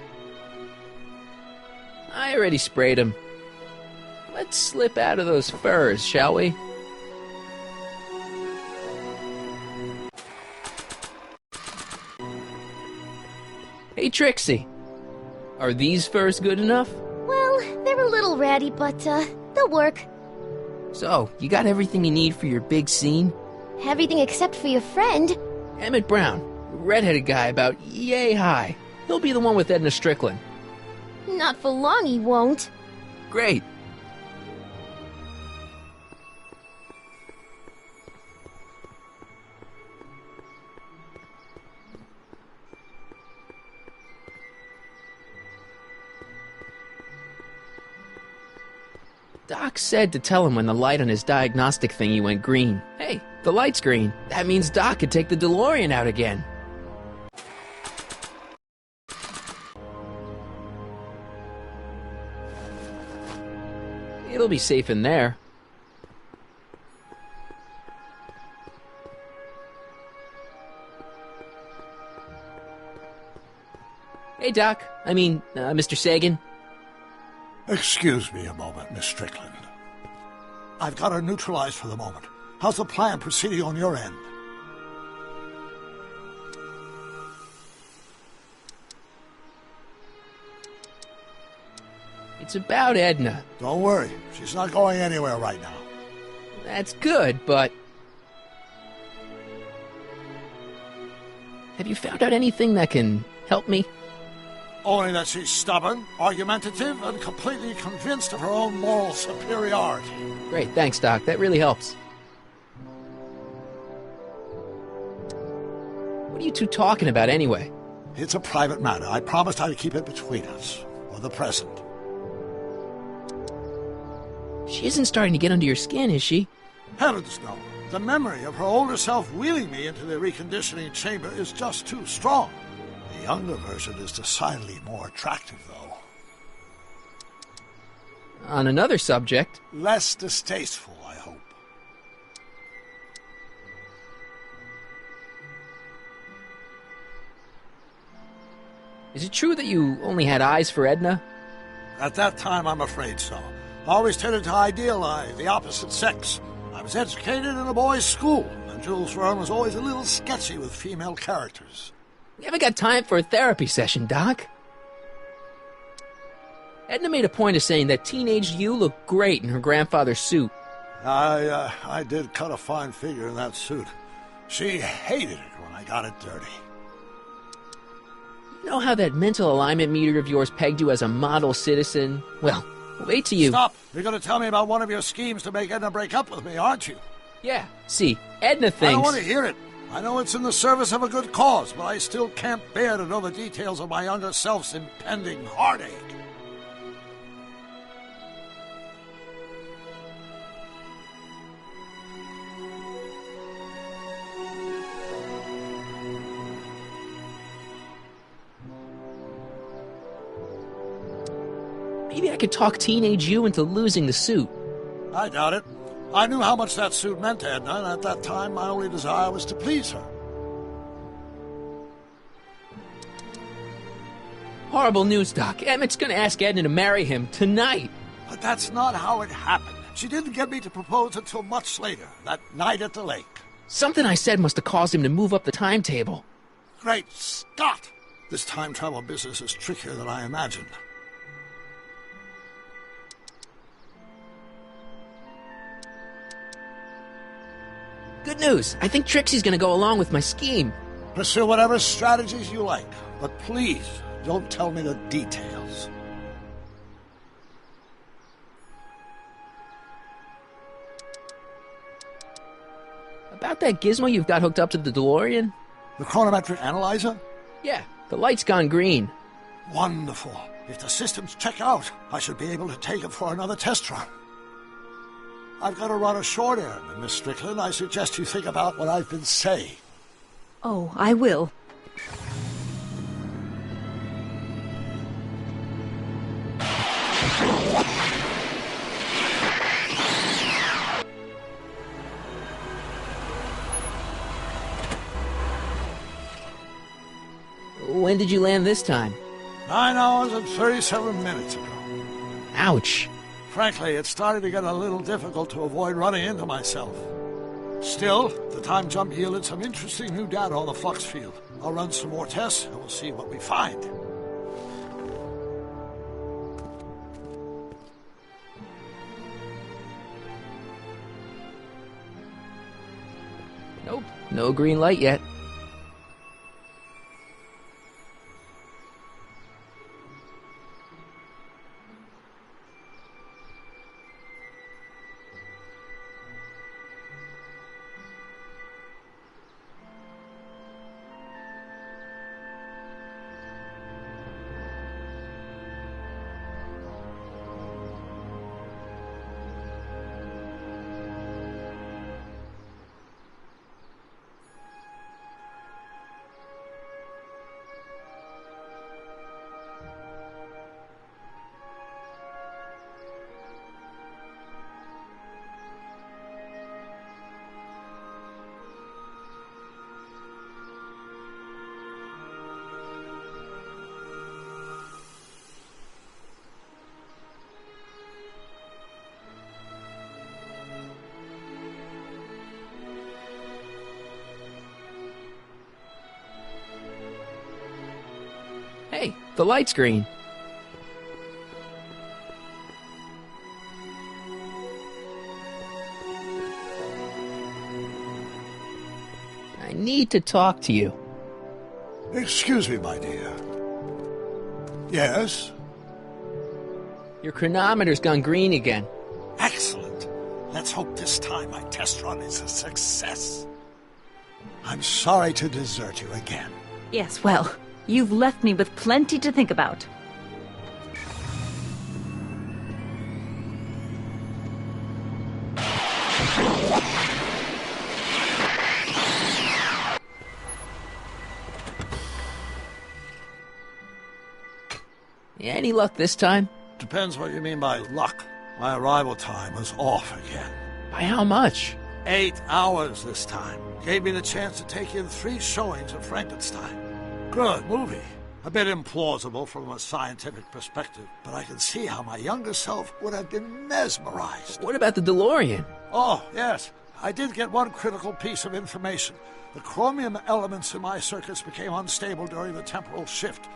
I already sprayed him. Let's slip out of those furs, shall we? Hey, Trixie. Are these furs good enough? Well, they're a little ratty, but, they'll work. So, you got everything you need for your big scene? Everything except for your friend. Emmett Brown, redheaded guy about yay high. He'll be the one with Edna Strickland. Not for long, he won't. Great. Doc said to tell him when the light on his diagnostic thingy went green. Hey, the light's green. That means Doc could take the DeLorean out again. It'll be safe in there. Hey, Doc. I mean, Mr. Sagan. Excuse me a moment, Miss Strickland. I've got her neutralized for the moment. How's the plan proceeding on your end? It's about Edna. Don't worry. She's not going anywhere right now. That's good, but... Have you found out anything that can help me? Only that she's stubborn, argumentative, and completely convinced of her own moral superiority. Great, thanks, Doc. That really helps. What are you two talking about, anyway? It's a private matter. I promised I'd keep it between us, for the present. She isn't starting to get under your skin, is she? Heavens, no. The memory of her older self wheeling me into the reconditioning chamber is just too strong. The younger version is decidedly more attractive, though. On another subject... Less distasteful, I hope. Is it true that you only had eyes for Edna? At that time, I'm afraid so. I always tended to idealize the opposite sex. I was educated in a boys' school, and Jules Verne was always a little sketchy with female characters. We haven't got time for a therapy session, Doc. Edna made a point of saying that teenage you looked great in her grandfather's suit. I did cut a fine figure in that suit. She hated it when I got it dirty. You know how that mental alignment meter of yours pegged you as a model citizen? Well, wait till you... Stop! You're going to tell me about one of your schemes to make Edna break up with me, aren't you? Yeah, see, Edna thinks... I don't want to hear it. I know it's in the service of a good cause, but I still can't bear to know the details of my younger self's impending heartache. Maybe I could talk teenage you into losing the suit. I doubt it. I knew how much that suit meant to Edna, and at that time my only desire was to please her. Horrible news, Doc. Emmett's gonna ask Edna to marry him tonight. But that's not how it happened. She didn't get me to propose until much later, that night at the lake. Something I said must have caused him to move up the timetable. Great Scott! This time travel business is trickier than I imagined. Good news. I think Trixie's gonna go along with my scheme. Pursue whatever strategies you like, but please don't tell me the details. About that gizmo you've got hooked up to the DeLorean? The chronometric analyzer? Yeah, the light's gone green. Wonderful. If the systems check out, I should be able to take it for another test run. I've got to run a short errand, Miss Strickland. I suggest you think about what I've been saying. Oh, I will. When did you land this time? 9 hours and 37 minutes ago. Ouch. Frankly, it started to get a little difficult to avoid running into myself. Still, the time jump yielded some interesting new data on the flux field. I'll run some more tests, and we'll see what we find. Nope, no green light yet. Hey, the light's green. I need to talk to you. Excuse me, my dear. Yes? Your chronometer's gone green again. Excellent. Let's hope this time my test run is a success. I'm sorry to desert you again. Yes, well, you've left me with plenty to think about. Any luck this time? Depends what you mean by luck. My arrival time was off again. By how much? 8 hours this time. Gave me the chance to take in 3 showings of Frankenstein. Good movie. A bit implausible from a scientific perspective, but I can see how my younger self would have been mesmerized. What about the DeLorean? Oh, yes. I did get one critical piece of information. The chromium elements in my circuits became unstable during the temporal shift.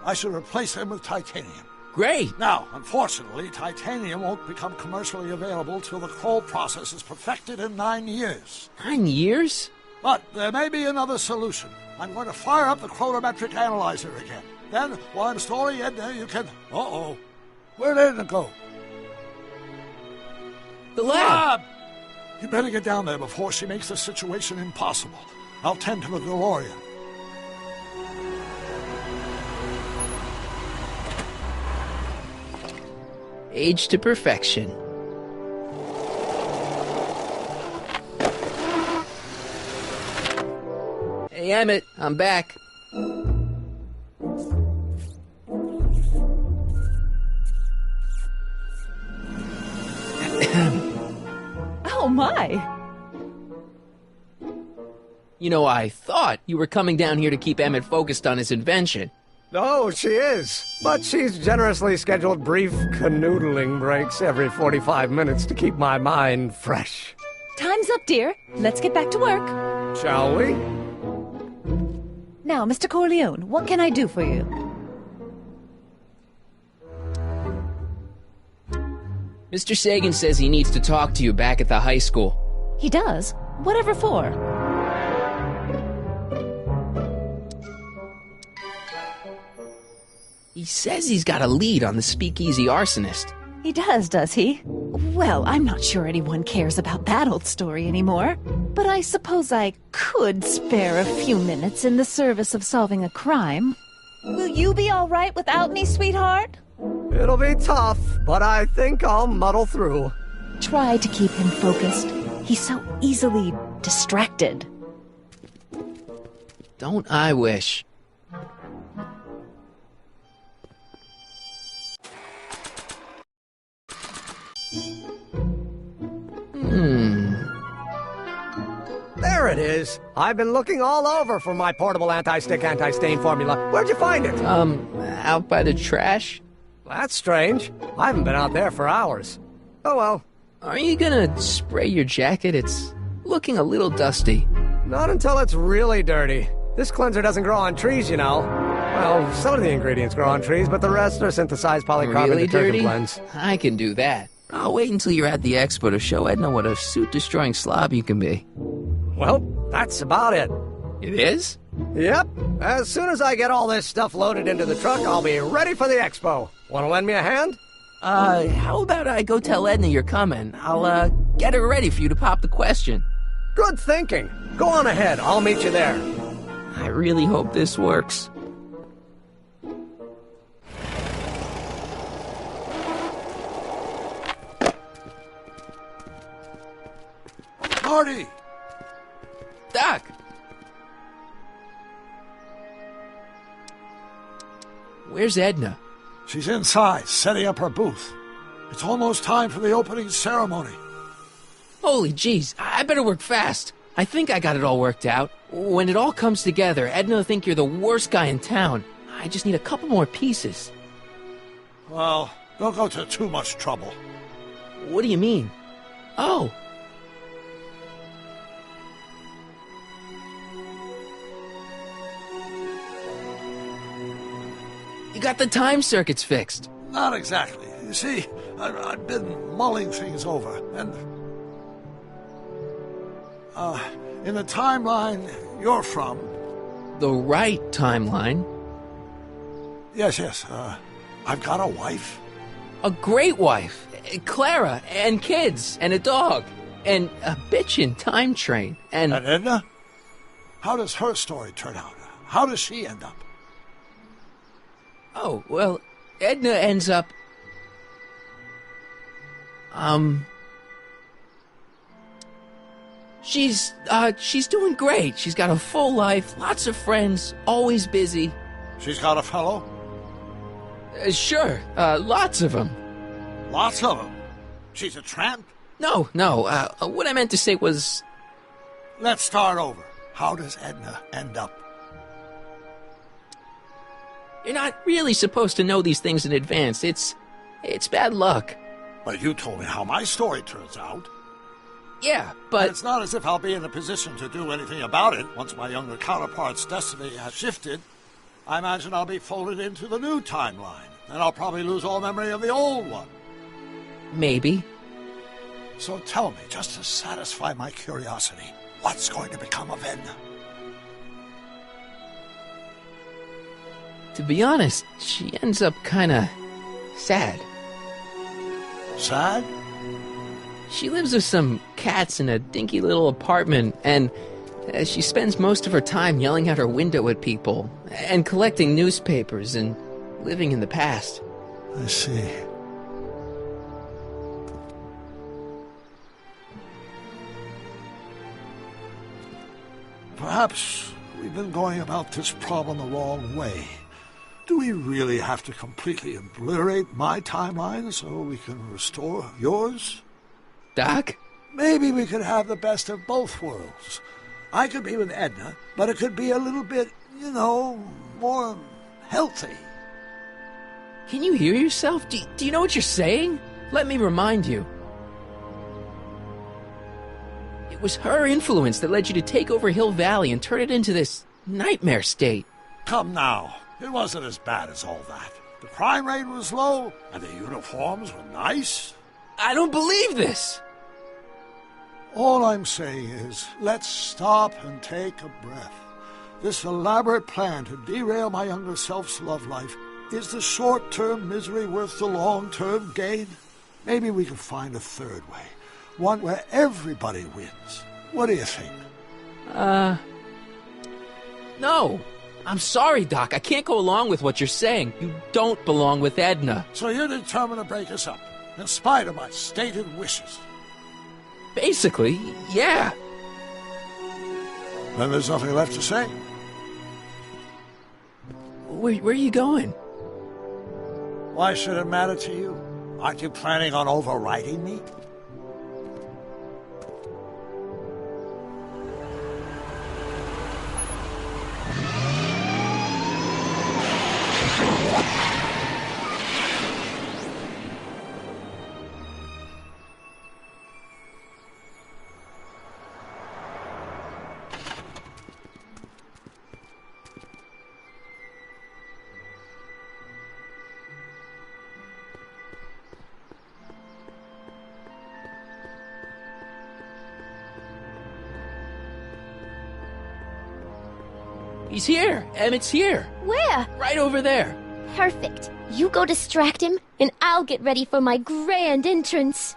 I should replace them with titanium. Great! Now, unfortunately, titanium won't become commercially available till the Kroll process is perfected in 9 years. 9 years? But there may be another solution. I'm going to fire up the chronometric analyzer again. Then, while I'm storing Edna, you can... Uh-oh. Where'd Edna go? The lab! You better get down there before she makes the situation impossible. I'll tend to the DeLorean. Age to perfection. Hey, Emmett, I'm back. Oh, my. You know, I thought you were coming down here to keep Emmett focused on his invention. Oh, she is. But she's generously scheduled brief canoodling breaks every 45 minutes to keep my mind fresh. Time's up, dear. Let's get back to work. Shall we? Now, Mr. Corleone, what can I do for you? Mr. Sagan says he needs to talk to you back at the high school. He does? Whatever for? He says he's got a lead on the speakeasy arsonist. He does he? Well, I'm not sure anyone cares about that old story anymore. But I suppose I could spare a few minutes in the service of solving a crime. Will you be all right without me, sweetheart? It'll be tough, but I think I'll muddle through. Try to keep him focused. He's so easily distracted. Don't I wish? There it is. I've been looking all over for my portable anti-stick, anti-stain formula. Where'd you find it? Out by the trash. That's strange. I haven't been out there for hours. Oh well. Are you gonna spray your jacket? It's looking a little dusty. Not until it's really dirty. This cleanser doesn't grow on trees, you know. Well, some of the ingredients grow on trees, but the rest are synthesized polycarbonate Really detergent dirty? blends. I can do that. I'll wait until you're at the expo to show Edna what a suit-destroying slob you can be. Well, that's about it. It is? Yep. As soon as I get all this stuff loaded into the truck, I'll be ready for the expo. Want to lend me a hand? How about I go tell Edna you're coming? I'll, get her ready for you to pop the question. Good thinking. Go on ahead. I'll meet you there. I really hope this works. Marty! Doc! Where's Edna? She's inside, setting up her booth. It's almost time for the opening ceremony. Holy jeez, I better work fast. I think I got it all worked out. When it all comes together, Edna will think you're the worst guy in town. I just need a couple more pieces. Well, don't go to too much trouble. What do you mean? Oh. You got the time circuits fixed. Not exactly. You see, I've been mulling things over, and... in the timeline you're from... The right timeline? Yes, I've got a wife. A great wife. Clara, and kids, and a dog, and a bitchin' time train, and... And Edna? How does her story turn out? How does she end up? Oh, well, Edna ends up... She's doing great. She's got a full life, lots of friends, always busy. She's got a fellow? Sure, lots of them. Lots of them? She's a tramp? No, what I meant to say was... Let's start over. How does Edna end up? You're not really supposed to know these things in advance. It's bad luck. But you told me how my story turns out. Yeah, but... And it's not as if I'll be in a position to do anything about it once my younger counterpart's destiny has shifted. I imagine I'll be folded into the new timeline, and I'll probably lose all memory of the old one. Maybe. So tell me, just to satisfy my curiosity, what's going to become of Edna? To be honest, she ends up kinda sad. Sad? She lives with some cats in a dinky little apartment, and she spends most of her time yelling out her window at people, and collecting newspapers, and living in the past. I see. Perhaps we've been going about this problem the wrong way. Do we really have to completely obliterate my timeline so we can restore yours? Doc? Maybe we could have the best of both worlds. I could be with Edna, but it could be a little bit, more healthy. Can you hear yourself? Do you know what you're saying? Let me remind you. It was her influence that led you to take over Hill Valley and turn it into this nightmare state. Come now. It wasn't as bad as all that. The crime rate was low, and the uniforms were nice. I don't believe this! All I'm saying is, let's stop and take a breath. This elaborate plan to derail my younger self's love life, is the short-term misery worth the long-term gain? Maybe we could find a third way. One where everybody wins. What do you think? No. I'm sorry, Doc. I can't go along with what you're saying. You don't belong with Edna. So you're determined to break us up, in spite of my stated wishes? Basically, yeah. Then there's nothing left to say. Where are you going? Why should it matter to you? Aren't you planning on overriding me? He's here. Emmett's here. Where? Right over there. Perfect. You go distract him, and I'll get ready for my grand entrance.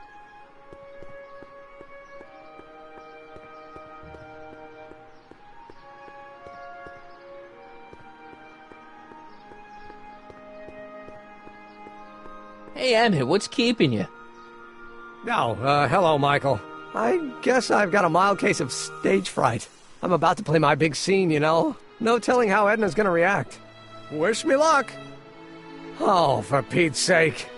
Hey, Emmett, what's keeping you? Hello, Michael. I guess I've got a mild case of stage fright. I'm about to play my big scene, No telling how Edna's gonna react. Wish me luck. Oh, for Pete's sake.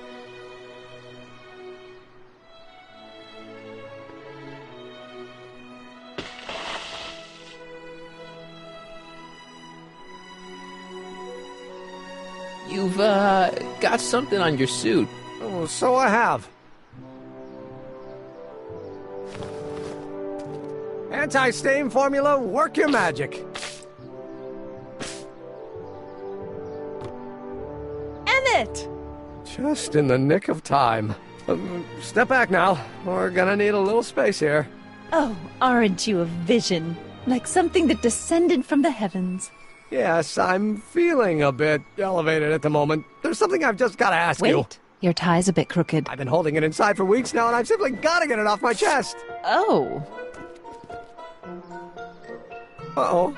You've, got something on your suit. Oh, so I have. Anti-stain formula, work your magic. Emmett! Just in the nick of time. Step back now. We're gonna need a little space here. Oh, aren't you a vision? Like something that descended from the heavens. Yes, I'm feeling a bit elevated at the moment. There's something I've just gotta ask you. Wait, your tie's a bit crooked. I've been holding it inside for weeks now, and I've simply gotta get it off my chest. Oh. Uh-oh.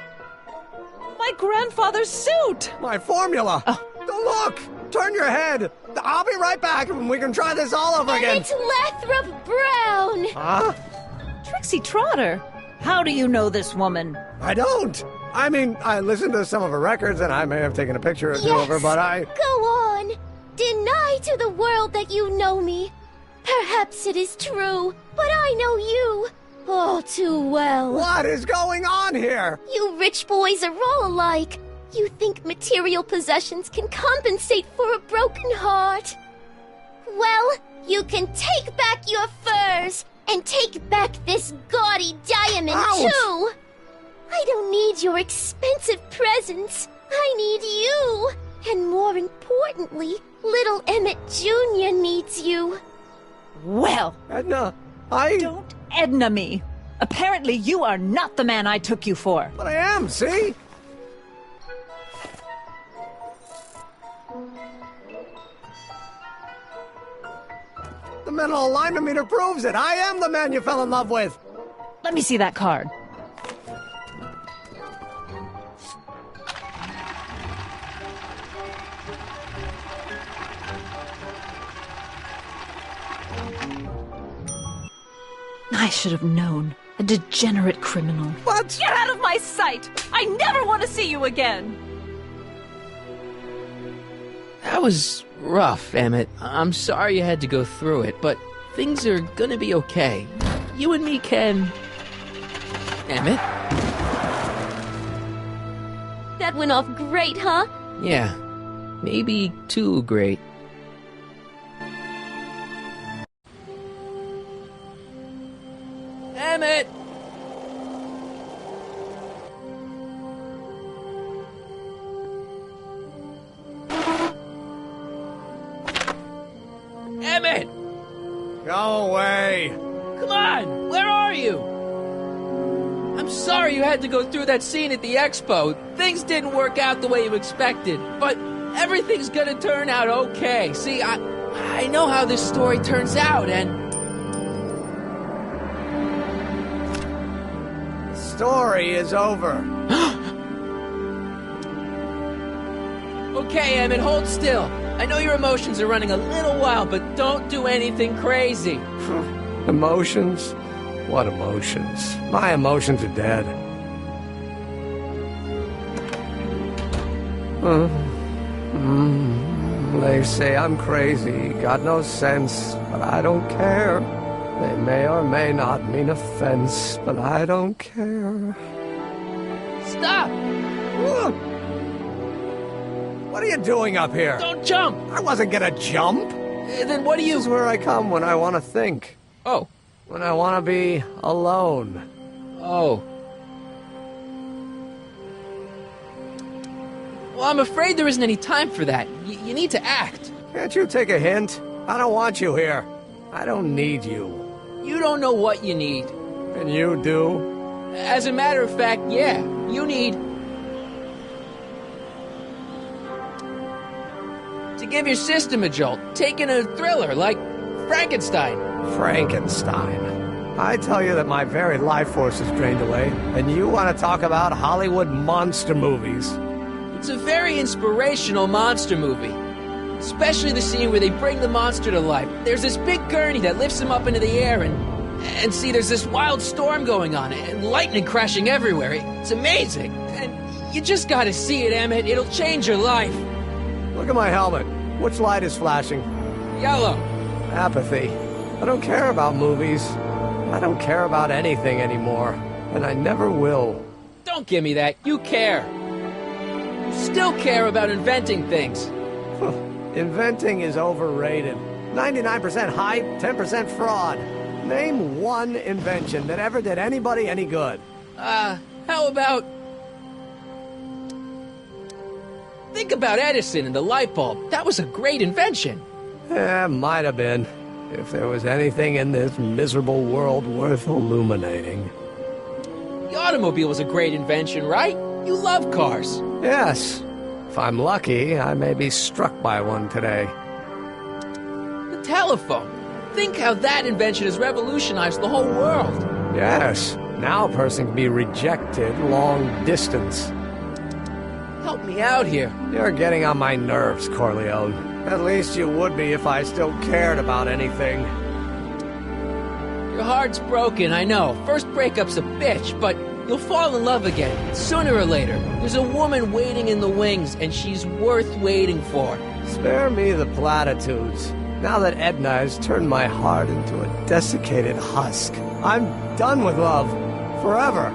My grandfather's suit! My formula! Oh. Look! Turn your head! I'll be right back, and we can try this all over again! It's Lathrop Brown! Huh? Trixie Trotter! How do you know this woman? I don't! I mean, I listened to some of her records, and I may have taken a picture or two of her, but I... Go on! Deny to the world that you know me. Perhaps it is true, but I know you all too well. What is going on here? You rich boys are all alike. You think material possessions can compensate for a broken heart. Well, you can take back your furs and take back this gaudy diamond, too. I don't need your expensive presents. I need you. And more importantly, little Emmett Jr. needs you. Well, Edna, Don't Edna me. Apparently you are not the man I took you for. But I am, see? The mental alignment meter proves it. I am the man you fell in love with. Let me see that card. I should have known. A degenerate criminal. What? Get out of my sight! I never want to see you again! That was rough, Emmett. I'm sorry you had to go through it, but things are gonna be okay. You and me can... Emmett? That went off great, huh? Yeah, maybe too great. Emmett! Emmett! Go away. Come on! Where are you? I'm sorry you had to go through that scene at the expo. Things didn't work out the way you expected, but everything's gonna turn out okay. See, I know how this story turns out, and... Story is over. Okay, Emmett, hold still. I know your emotions are running a little wild, but don't do anything crazy. Emotions? What emotions? My emotions are dead. They say I'm crazy, got no sense, but I don't care. They may or may not mean offense, but I don't care. Stop! What are you doing up here? Don't jump! I wasn't gonna jump. Then what do you... This is where I come when I want to think. Oh. When I want to be alone. Oh. Well, I'm afraid there isn't any time for that. You need to act. Can't you take a hint? I don't want you here. I don't need you. You don't know what you need. And you do? As a matter of fact, yeah. You need... to give your system a jolt. Take in a thriller like Frankenstein. Frankenstein. I tell you that my very life force is drained away, and you want to talk about Hollywood monster movies. It's a very inspirational monster movie. Especially the scene where they bring the monster to life. There's this big gurney that lifts him up into the air, and see, there's this wild storm going on, and lightning crashing everywhere. It's amazing. And you just gotta see it, Emmett. It'll change your life. Look at my helmet. Which light is flashing? Yellow. Apathy. I don't care about movies. I don't care about anything anymore. And I never will. Don't give me that. You care. You still care about inventing things. Inventing is overrated. 99% hype, 10% fraud. Name one invention that ever did anybody any good. How about... Think about Edison and the light bulb. That was a great invention. Yeah, might have been. If there was anything in this miserable world worth illuminating. The automobile was a great invention, right? You love cars. Yes. If I'm lucky, I may be struck by one today. The telephone. Think how that invention has revolutionized the whole world. Yes. Now a person can be rejected long distance. Help me out here. You're getting on my nerves, Corleone. At least you would be if I still cared about anything. Your heart's broken, I know. First breakup's a bitch, but You'll fall in love again, sooner or later. There's a woman waiting in the wings, and she's worth waiting for. Spare me the platitudes. Now that Edna has turned my heart into a desiccated husk, I'm done with love. Forever.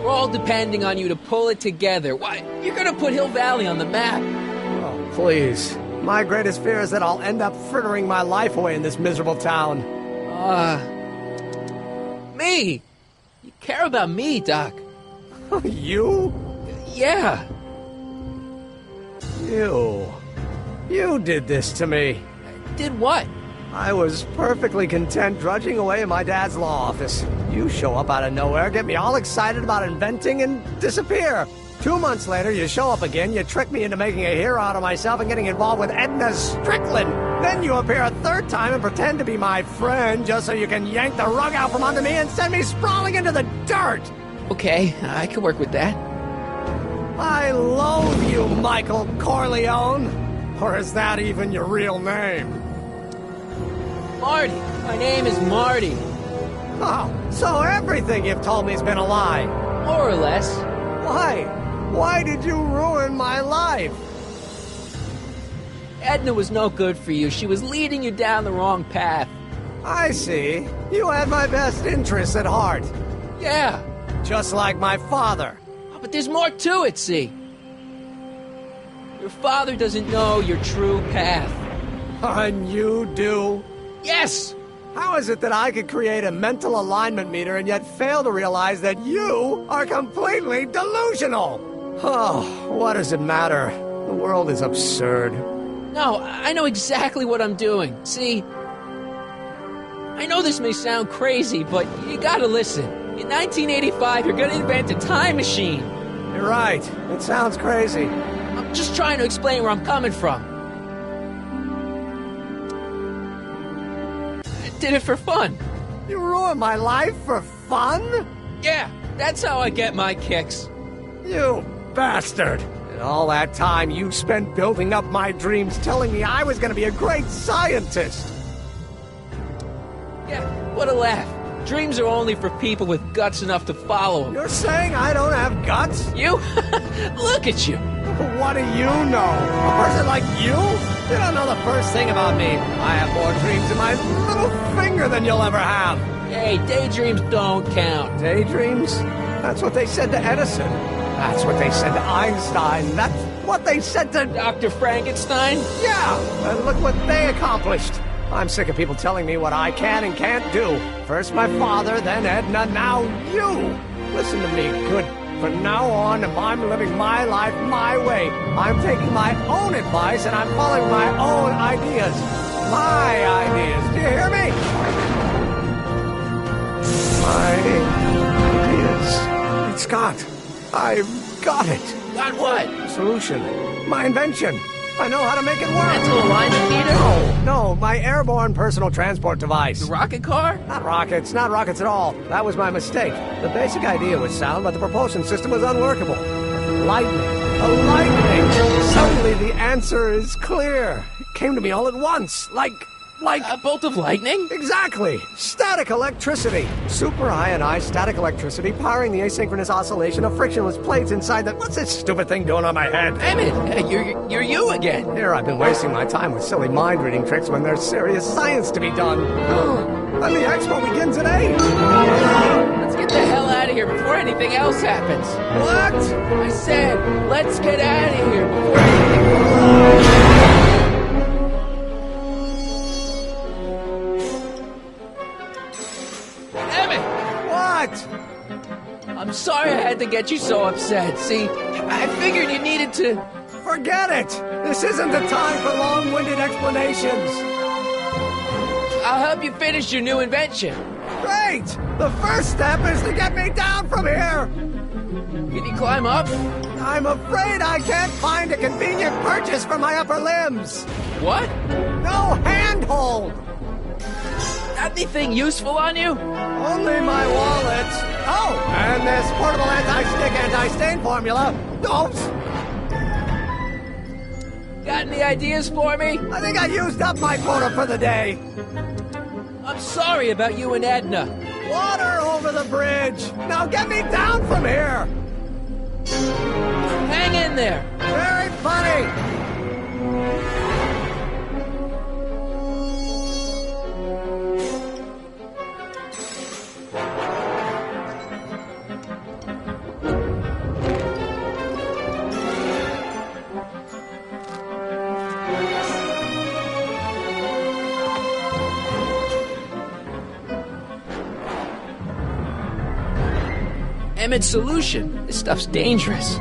We're all depending on you to pull it together. Why, you're gonna put Hill Valley on the map. Oh, please. My greatest fear is that I'll end up frittering my life away in this miserable town. Me? You care about me, Doc. You? Yeah. You did this to me. Did what? I was perfectly content drudging away in my dad's law office. You show up out of nowhere, get me all excited about inventing, and disappear. 2 months later, you show up again, you trick me into making a hero out of myself and getting involved with Edna Strickland. Then you appear a third time and pretend to be my friend just so you can yank the rug out from under me and send me sprawling into the dirt. Okay, I can work with that. I loathe you, Michael Corleone. Or is that even your real name? Marty. My name is Marty. Oh, so everything you've told me's been a lie. More or less. Why? Why did you ruin my life? Edna was no good for you. She was leading you down the wrong path. I see. You had my best interests at heart. Yeah. Just like my father. Oh, but there's more to it, see? Your father doesn't know your true path. And you do? Yes! How is it that I could create a mental alignment meter and yet fail to realize that you are completely delusional? Oh, what does it matter? The world is absurd. No, I know exactly what I'm doing. See, I know this may sound crazy, but you gotta listen. In 1985, you're gonna invent a time machine. You're right. It sounds crazy. I'm just trying to explain where I'm coming from. I did it for fun. You ruined my life for fun? Yeah, that's how I get my kicks. You bastard. And all that time you spent building up my dreams, telling me I was going to be a great scientist. Yeah, what a laugh. Dreams are only for people with guts enough to follow them. You're saying I don't have guts? You? Look at you. What do you know? A person like you? You don't know the first thing about me. I have more dreams in my little finger than you'll ever have. Hey, daydreams don't count. Daydreams? That's what they said to Edison. That's what they said to Einstein. That's what they said to Dr. Frankenstein? Yeah, and look what they accomplished. I'm sick of people telling me what I can and can't do. First my father, then Edna, now you. Listen to me, good. From now on, I'm living my life my way. I'm taking my own advice and I'm following my own ideas. My ideas. Do you hear me? My ideas. It's Scott. I've got it. Got what? Solution. My invention. I know how to make it work. Mental alignment meter? No, my airborne personal transport device. The rocket car? Not rockets at all. That was my mistake. The basic idea was sound, but the propulsion system was unworkable. Lightning. A lightning. Suddenly the answer is clear. It came to me all at once, like a bolt of lightning? Exactly. Static electricity. Super ionized static electricity powering the asynchronous oscillation of frictionless plates inside the... What's this stupid thing doing on my head? Emmett, you're you again. Here I've been wasting my time with silly mind-reading tricks when there's serious science to be done. And the expo begins at 8. Let's get the hell out of here before anything else happens. What? I said, let's get out of here before anything... I'm sorry I had to get you so upset. See, I figured you needed to... Forget it! This isn't the time for long-winded explanations. I'll help you finish your new invention. Great! The first step is to get me down from here! Can you climb up? I'm afraid I can't find a convenient purchase for my upper limbs. What? No handhold! Got anything useful on you? Only my wallet. Oh, and this portable anti-stick, anti-stain formula. Oops. Got any ideas for me? I think I used up my quota for the day. I'm sorry about you and Edna. Water over the bridge! Now get me down from here! Hang in there! Very funny! Emmett's solution. This stuff's dangerous.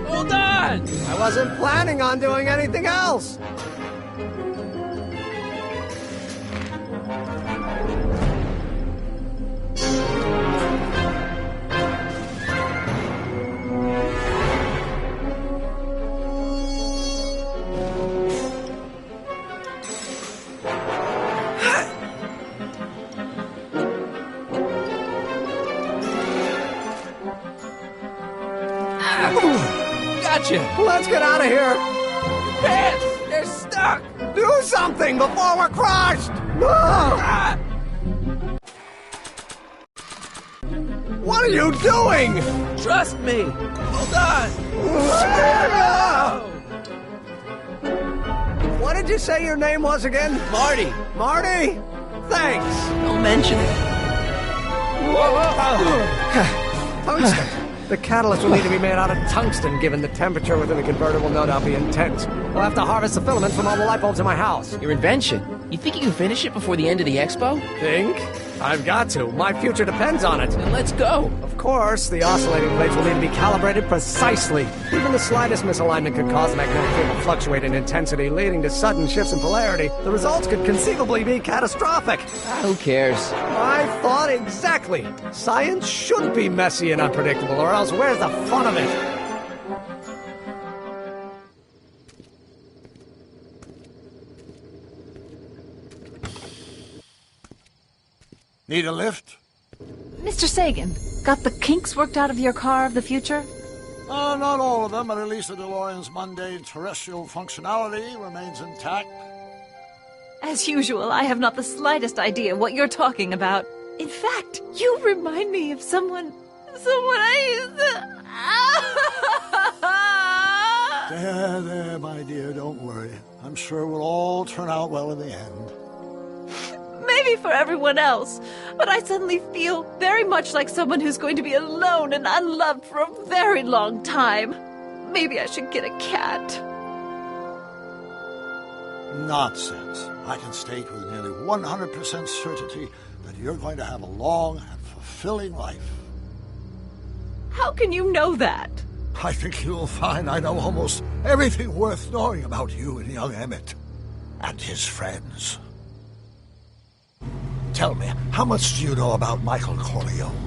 Hold on! I wasn't planning on doing anything else! Gotcha! Let's get out of here! Pants! They're stuck! Do something before we're crushed! Ah! What are you doing? Trust me! Hold on! What did you say your name was again? Marty! Marty? Thanks! Don't mention it. Tungsten. The catalyst will need to be made out of tungsten, given the temperature within the converter will no doubt be intense. We'll have to harvest the filaments from all the light bulbs in my house. Your invention? You think you can finish it before the end of the expo? Think? I've got to. My future depends on it. Then let's go. Of course, the oscillating plates will need to be calibrated precisely. Even the slightest misalignment could cause the magnetic field to fluctuate in intensity, leading to sudden shifts in polarity. The results could conceivably be catastrophic. Who cares? I thought exactly. Science should be messy and unpredictable, or else where's the fun of it? Need a lift? Mr. Sagan, got the kinks worked out of your car of the future? Not all of them, but at least the DeLorean's mundane terrestrial functionality remains intact. As usual, I have not the slightest idea what you're talking about. In fact, you remind me of someone I used to... There, my dear, don't worry. I'm sure we'll all turn out well in the end. Maybe for everyone else, but I suddenly feel very much like someone who's going to be alone and unloved for a very long time. Maybe I should get a cat. Nonsense. I can state with nearly 100% certainty that you're going to have a long and fulfilling life. How can you know that? I think you'll find I know almost everything worth knowing about you and young Emmett and his friends. Tell me, how much do you know about Michael Corleone?